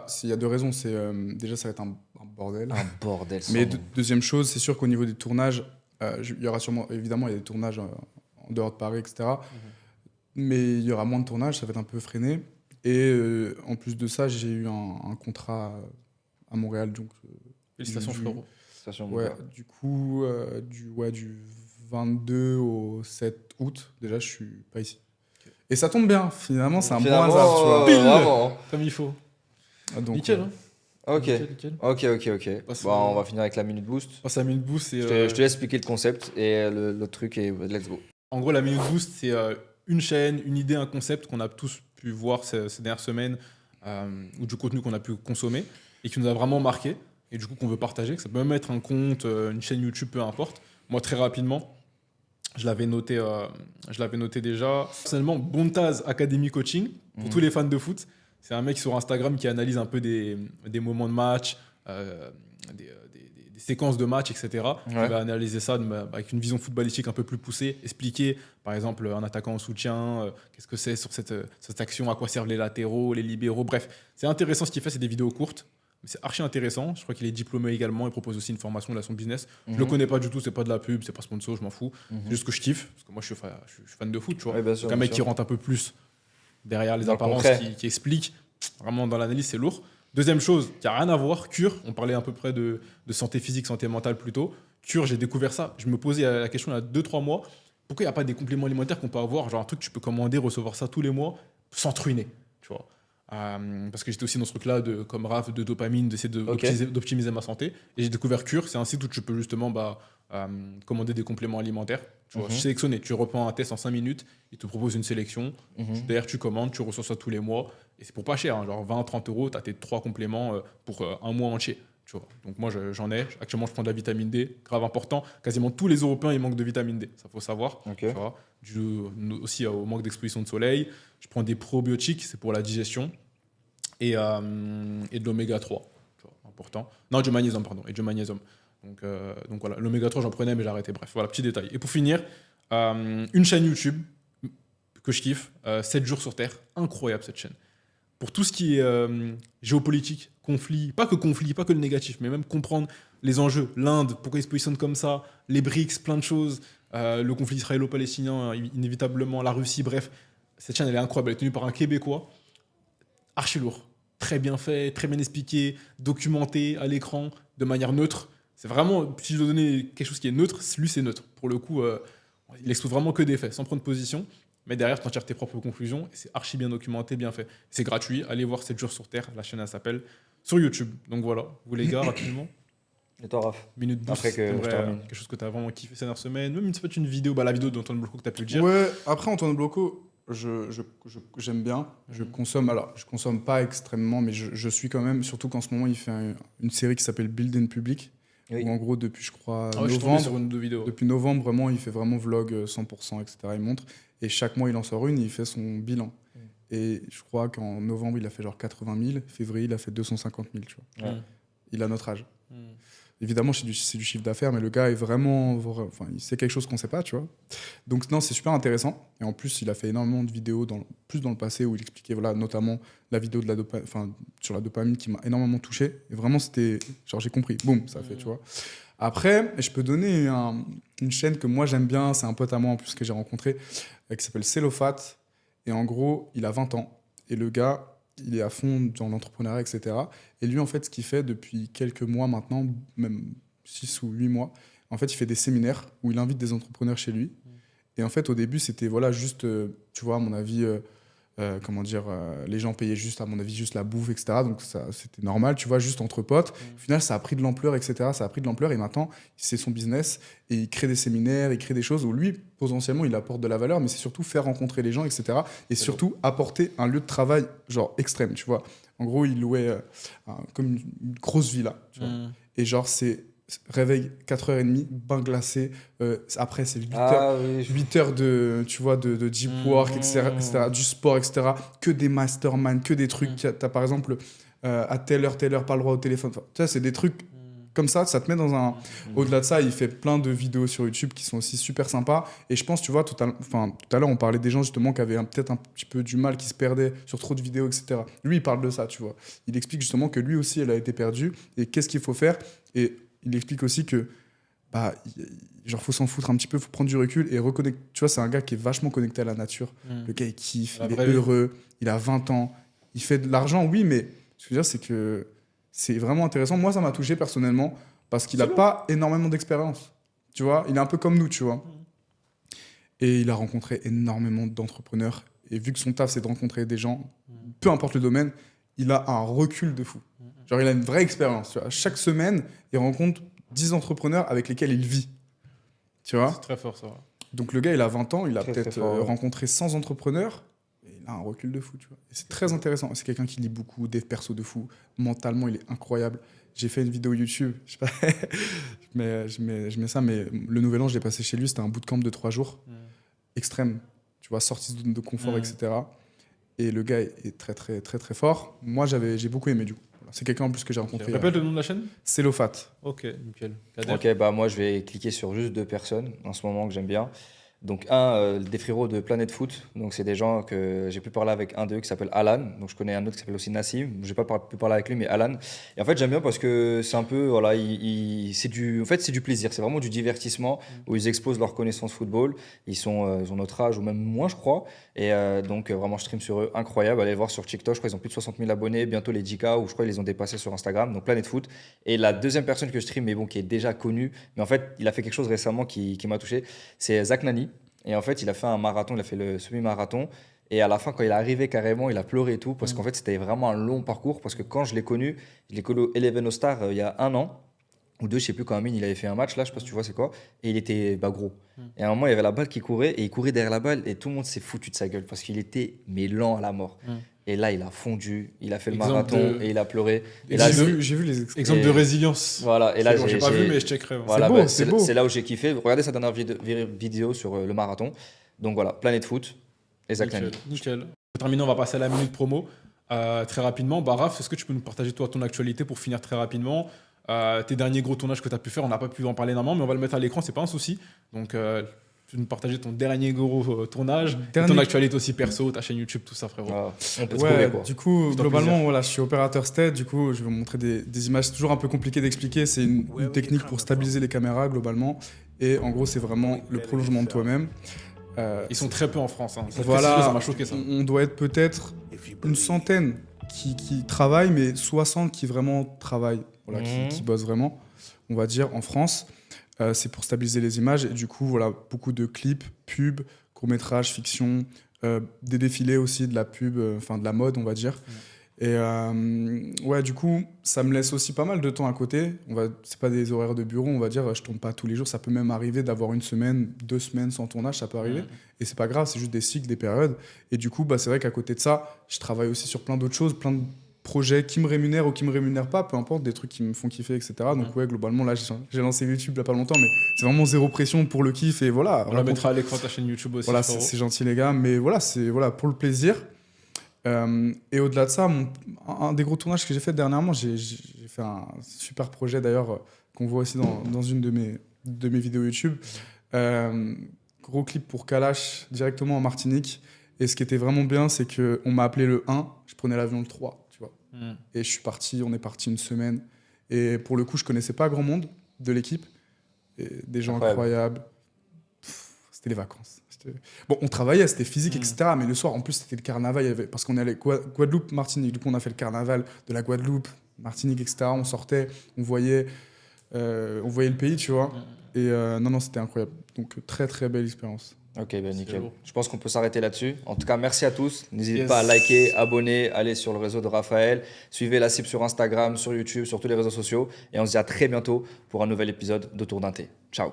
s'il y a deux raisons, c'est déjà ça va être un bordel. Un bordel. sans Mais nom. deuxième chose, c'est sûr qu'au niveau des tournages, il y aura sûrement, évidemment, il y a des tournages en dehors de Paris, etc. Mais il y aura moins de tournages, ça va être un peu freiné. Et en plus de ça, j'ai eu un contrat à Montréal, donc Félicitations, du- frérot. Station de ouais, Montréal. du coup, du 22 au 7 août, déjà, je suis pas ici. Et ça tombe bien, finalement, c'est un bon Finalement, hasard, tu vois. Pile. vraiment. Comme il faut. Donc, Nickel, hein. Ok. Nickel. Ok. Passe- Bon, on va finir avec la minute boost. Passe à la minute boost. Je te laisse expliquer le concept et l'autre truc et let's go. En gros, la minute boost, c'est une chaîne, une idée, un concept qu'on a tous pu voir ces dernières semaines ou du contenu qu'on a pu consommer et qui nous a vraiment marqué et du coup qu'on veut partager. Que ça peut même être un compte, une chaîne YouTube, peu importe. Moi, très rapidement, je l'avais noté déjà. Personnellement, Bontaz Academy Coaching, pour tous les fans de foot. C'est un mec sur Instagram qui analyse un peu des moments de match, des séquences de match, etc. Il va analyser ça avec une vision footballistique un peu plus poussée, expliquer, par exemple, un attaquant en soutien, qu'est-ce que c'est sur cette action, à quoi servent les latéraux, les libéraux. Bref, c'est intéressant ce qu'il fait, c'est des vidéos courtes. Mais c'est archi intéressant. Je crois qu'il est diplômé également. Il propose aussi une formation de son business. Je le connais pas du tout. C'est pas de la pub, c'est pas sponsor. Je m'en fous. C'est juste que je kiffe parce que moi je suis fan de foot. Tu vois. Ouais, bien sûr, Donc un bien mec sûr. qui rentre un peu plus derrière les Dans le apparences, concret. qui explique vraiment dans l'analyse, c'est lourd. Deuxième chose qui a rien à voir, Cure. On parlait à peu près de santé physique, santé mentale plutôt. Cure, j'ai découvert ça. Je me posais la question il y a 2-3 mois. Pourquoi il n'y a pas des compléments alimentaires qu'on peut avoir, genre un truc que tu peux commander, recevoir ça tous les mois sans te ruiner, tu vois. Parce que j'étais aussi dans ce truc-là, comme Raph, de dopamine, d'essayer d'optimiser ma santé. Et j'ai découvert Cure, c'est un site où tu peux justement commander des compléments alimentaires. Tu vois, sélectionner, tu reprends un test en 5 minutes, il te propose une sélection. Derrière, tu commandes, tu reçois ça tous les mois. Et c'est pour pas cher, hein, genre 20-30 euros, tu as tes 3 compléments pour un mois entier. Tu vois. Donc moi, j'en ai. Actuellement, je prends de la vitamine D, grave important. Quasiment tous les Européens, ils manquent de vitamine D, ça faut savoir. Tu vois. Aussi au manque d'exposition de soleil. Je prends des probiotiques, c'est pour la digestion. Et de l'oméga 3, tu vois, important. Non, du magnésium, pardon, et du magnésium. Donc voilà, l'oméga 3, j'en prenais, mais j'ai arrêté. Bref, voilà, petit détail. Et pour finir, une chaîne YouTube que je kiffe, 7 jours sur Terre. Incroyable cette chaîne. Pour tout ce qui est géopolitique, conflit, pas que le négatif, mais même comprendre les enjeux. L'Inde, pourquoi ils se positionnent comme ça, les BRICS, plein de choses, le conflit israélo-palestinien, inévitablement, la Russie, bref. Cette chaîne, elle est incroyable. Elle est tenue par un Québécois. Archi lourd. Très bien fait, très bien expliqué, documenté à l'écran, de manière neutre. C'est vraiment, si je dois donner quelque chose qui est neutre, lui, c'est neutre. Pour le coup, il expose vraiment que des faits, sans prendre position. Mais derrière, tu en tires tes propres conclusions. Et c'est archi bien documenté, bien fait. C'est gratuit. Allez voir 7 jours sur Terre. La chaîne, elle s'appelle sur YouTube. Donc voilà, vous les gars, rapidement. Et toi, Raph? Minute boost. Après que je termine. Quelque chose que tu as vraiment kiffé ces dernières semaines. Même ça peut être une vidéo, la vidéo d'Antoine Bloco que tu as pu le dire. Ouais, après Antoine Bloco, j'aime bien. Je consomme pas extrêmement, mais je suis quand même, surtout qu'en ce moment, il fait une série qui s'appelle Build in Public. Oui. Où en gros, depuis, je crois, Je suis tombé novembre, sur une de vidéos. depuis novembre, vraiment, il fait vraiment vlog 100%, etc. Il montre. Et chaque mois, il en sort une et il fait son bilan. Et je crois qu'en novembre, il a fait genre 80 000. Février, il a fait 250 000, tu vois. Ouais. Il a notre âge. Évidemment, c'est du chiffre d'affaires, mais le gars est vraiment... Enfin, il sait quelque chose qu'on ne sait pas, tu vois. Donc, non, c'est super intéressant. Et en plus, il a fait énormément de vidéos, plus dans le passé, où il expliquait, voilà, notamment la vidéo de sur la dopamine qui m'a énormément touché. Et vraiment, c'était... Genre, j'ai compris. Boum, ça fait, tu vois. Après, je peux donner une chaîne que moi, j'aime bien. C'est un pote à moi, en plus, que j'ai rencontré, qui s'appelle Cellophat. Et en gros, il a 20 ans. Et le gars... il est à fond dans l'entrepreneuriat, etc. Et lui, en fait, ce qu'il fait depuis quelques mois maintenant, même 6 ou 8 mois, en fait, il fait des séminaires où il invite des entrepreneurs chez lui. Et en fait, au début, c'était voilà, juste, tu vois, à mon avis, les gens payaient juste, à mon avis, juste la bouffe, etc. Donc, c'était normal, tu vois, juste entre potes. Au final, ça a pris de l'ampleur, etc. Ça a pris de l'ampleur et maintenant, c'est son business et il crée des séminaires, il crée des choses où lui, potentiellement, il apporte de la valeur, mais c'est surtout faire rencontrer les gens, etc. Et surtout, apporter un lieu de travail, genre, extrême, tu vois. En gros, il louait comme une grosse villa, tu vois. Et genre, c'est réveil 4h30, bain glacé. Après, c'est 8 heures. Ah oui. 8 heures tu vois, de deep work, etc., du sport, etc. Que des masterminds, que des trucs. T'as par exemple, à telle heure, pas le droit au téléphone. Enfin, tu vois, c'est des trucs comme ça te met dans un... Au-delà de ça, il fait plein de vidéos sur YouTube qui sont aussi super sympas. Et je pense, tu vois, tout à l'heure, on parlait des gens justement qui avaient peut-être un petit peu du mal, qui se perdaient sur trop de vidéos, etc. Lui, il parle de ça, tu vois. Il explique justement que lui aussi, elle a été perdue et qu'est-ce qu'il faut faire. Et il explique aussi que genre faut s'en foutre un petit peu, faut prendre du recul et reconnecter. Tu vois, c'est un gars qui est vachement connecté à la nature. Le gars, il kiffe, il est heureux, il a 20 ans, il fait de l'argent, oui, mais ce que je veux dire, c'est que c'est vraiment intéressant. Moi, ça m'a touché personnellement parce qu'il n'a pas énormément d'expérience. Tu vois, il est un peu comme nous, tu vois. Et il a rencontré énormément d'entrepreneurs. Et vu que son taf, c'est de rencontrer des gens, peu importe le domaine, il a un recul de fou. Genre, il a une vraie expérience. Tu vois. Chaque semaine, il rencontre 10 entrepreneurs avec lesquels il vit. Tu vois ? C'est très fort, ça. Donc, le gars, il a 20 ans, il a Très, peut-être très fort, ouais. rencontré 100 entrepreneurs. Et il a un recul de fou, tu vois. Et c'est très intéressant. C'est quelqu'un qui lit beaucoup, des persos de fou. Mentalement, il est incroyable. J'ai fait une vidéo YouTube, je sais pas, je mets ça, mais le nouvel an, je l'ai passé chez lui, c'était un bootcamp de 3 jours, extrême, tu vois, sortie de zone de confort, etc. Et le gars est très, très, très, très fort. Moi, j'ai beaucoup aimé, du coup. Voilà. C'est quelqu'un en plus que j'ai rencontré. Répète le nom de la chaîne. C'est Lofat. Ok, nickel. Kader. Ok, bah moi je vais cliquer sur juste 2 personnes en ce moment que j'aime bien. Donc des frérots de Planet Foot, donc c'est des gens que j'ai pu parler avec un d'eux qui s'appelle Alan, donc je connais un autre qui s'appelle aussi Nassim, j'ai pas pu parler avec lui mais Alan. Et en fait j'aime bien parce que c'est un peu, voilà, en fait c'est du plaisir, c'est vraiment du divertissement où ils exposent leur connaissance football, ils ont notre âge ou même moins je crois, et donc vraiment je stream sur eux, incroyable, allez voir sur TikTok, je crois qu'ils ont plus de 60 000 abonnés, bientôt les 10K ou je crois ils les ont dépassés sur Instagram, donc Planet Foot. Et la deuxième personne que je stream, mais bon qui est déjà connue, mais en fait il a fait quelque chose récemment qui m'a touché, c'est Zach Nani. Et en fait, il a fait un marathon, il a fait le semi-marathon. Et à la fin, quand il est arrivé carrément, il a pleuré et tout, parce qu'en fait, c'était vraiment un long parcours. Parce que quand je l'ai connu au Eleven All-Star il y a 1 an, ou 2, je sais plus, quand Amine il avait fait un match, là, je sais pas si tu vois c'est quoi, et il était gros. Et à un moment, il y avait la balle qui courait, et il courait derrière la balle, et tout le monde s'est foutu de sa gueule, parce qu'il était mais lent à la mort. Et là, il a fondu, il a fait le marathon, et il a pleuré. Et là, J'ai vu les extraits. Exemple de résilience. voilà, et là, J'ai pas vu, mais je checkerai. Voilà, beau, bah, c'est beau. c'est là où j'ai kiffé. Regardez sa dernière vidéo sur le marathon. Donc voilà, Planet Foot et Zach Nani. Nickel. Pour terminer, on va passer à la minute promo. Très rapidement, Raph, est-ce que tu peux nous partager toi ton actualité pour finir très rapidement tes derniers gros tournages que tu as pu faire, on n'a pas pu en parler énormément, mais on va le mettre à l'écran, c'est pas un souci. Donc, tu peux nous partager ton dernier gros tournage, et ton actualité aussi perso, ta chaîne YouTube, tout ça, frérot. Ah, on peut trouver quoi. Du coup, C'est un globalement, plaisir. voilà, je suis opérateur STED. Du coup, je vais vous montrer des images. C'est toujours un peu compliqué d'expliquer. C'est une technique pour stabiliser les caméras, globalement. Et en gros, c'est vraiment le prolongement de toi-même. Ils sont très peu en France. Hein. Voilà, Ça m'a choqué ça. on doit être peut-être une centaine qui travaillent, mais 60 qui vraiment travaillent, voilà, qui bossent vraiment, on va dire, en France. C'est pour stabiliser les images. Et du coup, voilà, beaucoup de clips, pubs, courts-métrages, fiction, des défilés aussi, de la pub, enfin de la mode, on va dire. Et ouais, du coup, ça me laisse aussi pas mal de temps à côté. C'est pas des horaires de bureau, on va dire. Je tourne pas tous les jours. Ça peut même arriver d'avoir 1 semaine, 2 semaines sans tournage, ça peut arriver. Et c'est pas grave, c'est juste des cycles, des périodes. Et du coup, c'est vrai qu'à côté de ça, je travaille aussi sur plein d'autres choses, plein de projets qui me rémunèrent ou qui me rémunèrent pas, peu importe, des trucs qui me font kiffer, etc. Donc ouais, globalement, là, j'ai lancé YouTube il y a pas longtemps, mais c'est vraiment zéro pression pour le kiff. Et voilà. On la mettra à l'écran ta chaîne YouTube aussi. Voilà, c'est gentil les gars, mais voilà, c'est pour le plaisir. Et au-delà de ça, un des gros tournages que j'ai fait dernièrement, j'ai fait un super projet d'ailleurs qu'on voit aussi dans une de mes vidéos YouTube. Gros clip pour Kalash directement en Martinique. Et ce qui était vraiment bien, c'est qu'on m'a appelé le 1, je prenais l'avion le 3, tu vois. Et on est parti 1 semaine. Et pour le coup, je connaissais pas grand monde de l'équipe. Et des gens incroyables. C'était les vacances. Bon, on travaillait, c'était physique, etc. Mais le soir, en plus, c'était le carnaval. Parce qu'on allait Guadeloupe, Martinique. Du coup, on a fait le carnaval de la Guadeloupe, Martinique, etc. On sortait, on voyait le pays, tu vois. Et non, c'était incroyable. Donc, très, très belle expérience. Ok, ben nickel. Je pense qu'on peut s'arrêter là-dessus. En tout cas, merci à tous. N'hésitez pas à liker, abonner, aller sur le réseau de Raphaël. Suivez la cible sur Instagram, sur YouTube, sur tous les réseaux sociaux. Et on se dit à très bientôt pour un nouvel épisode d'Autour d'un thé. Ciao.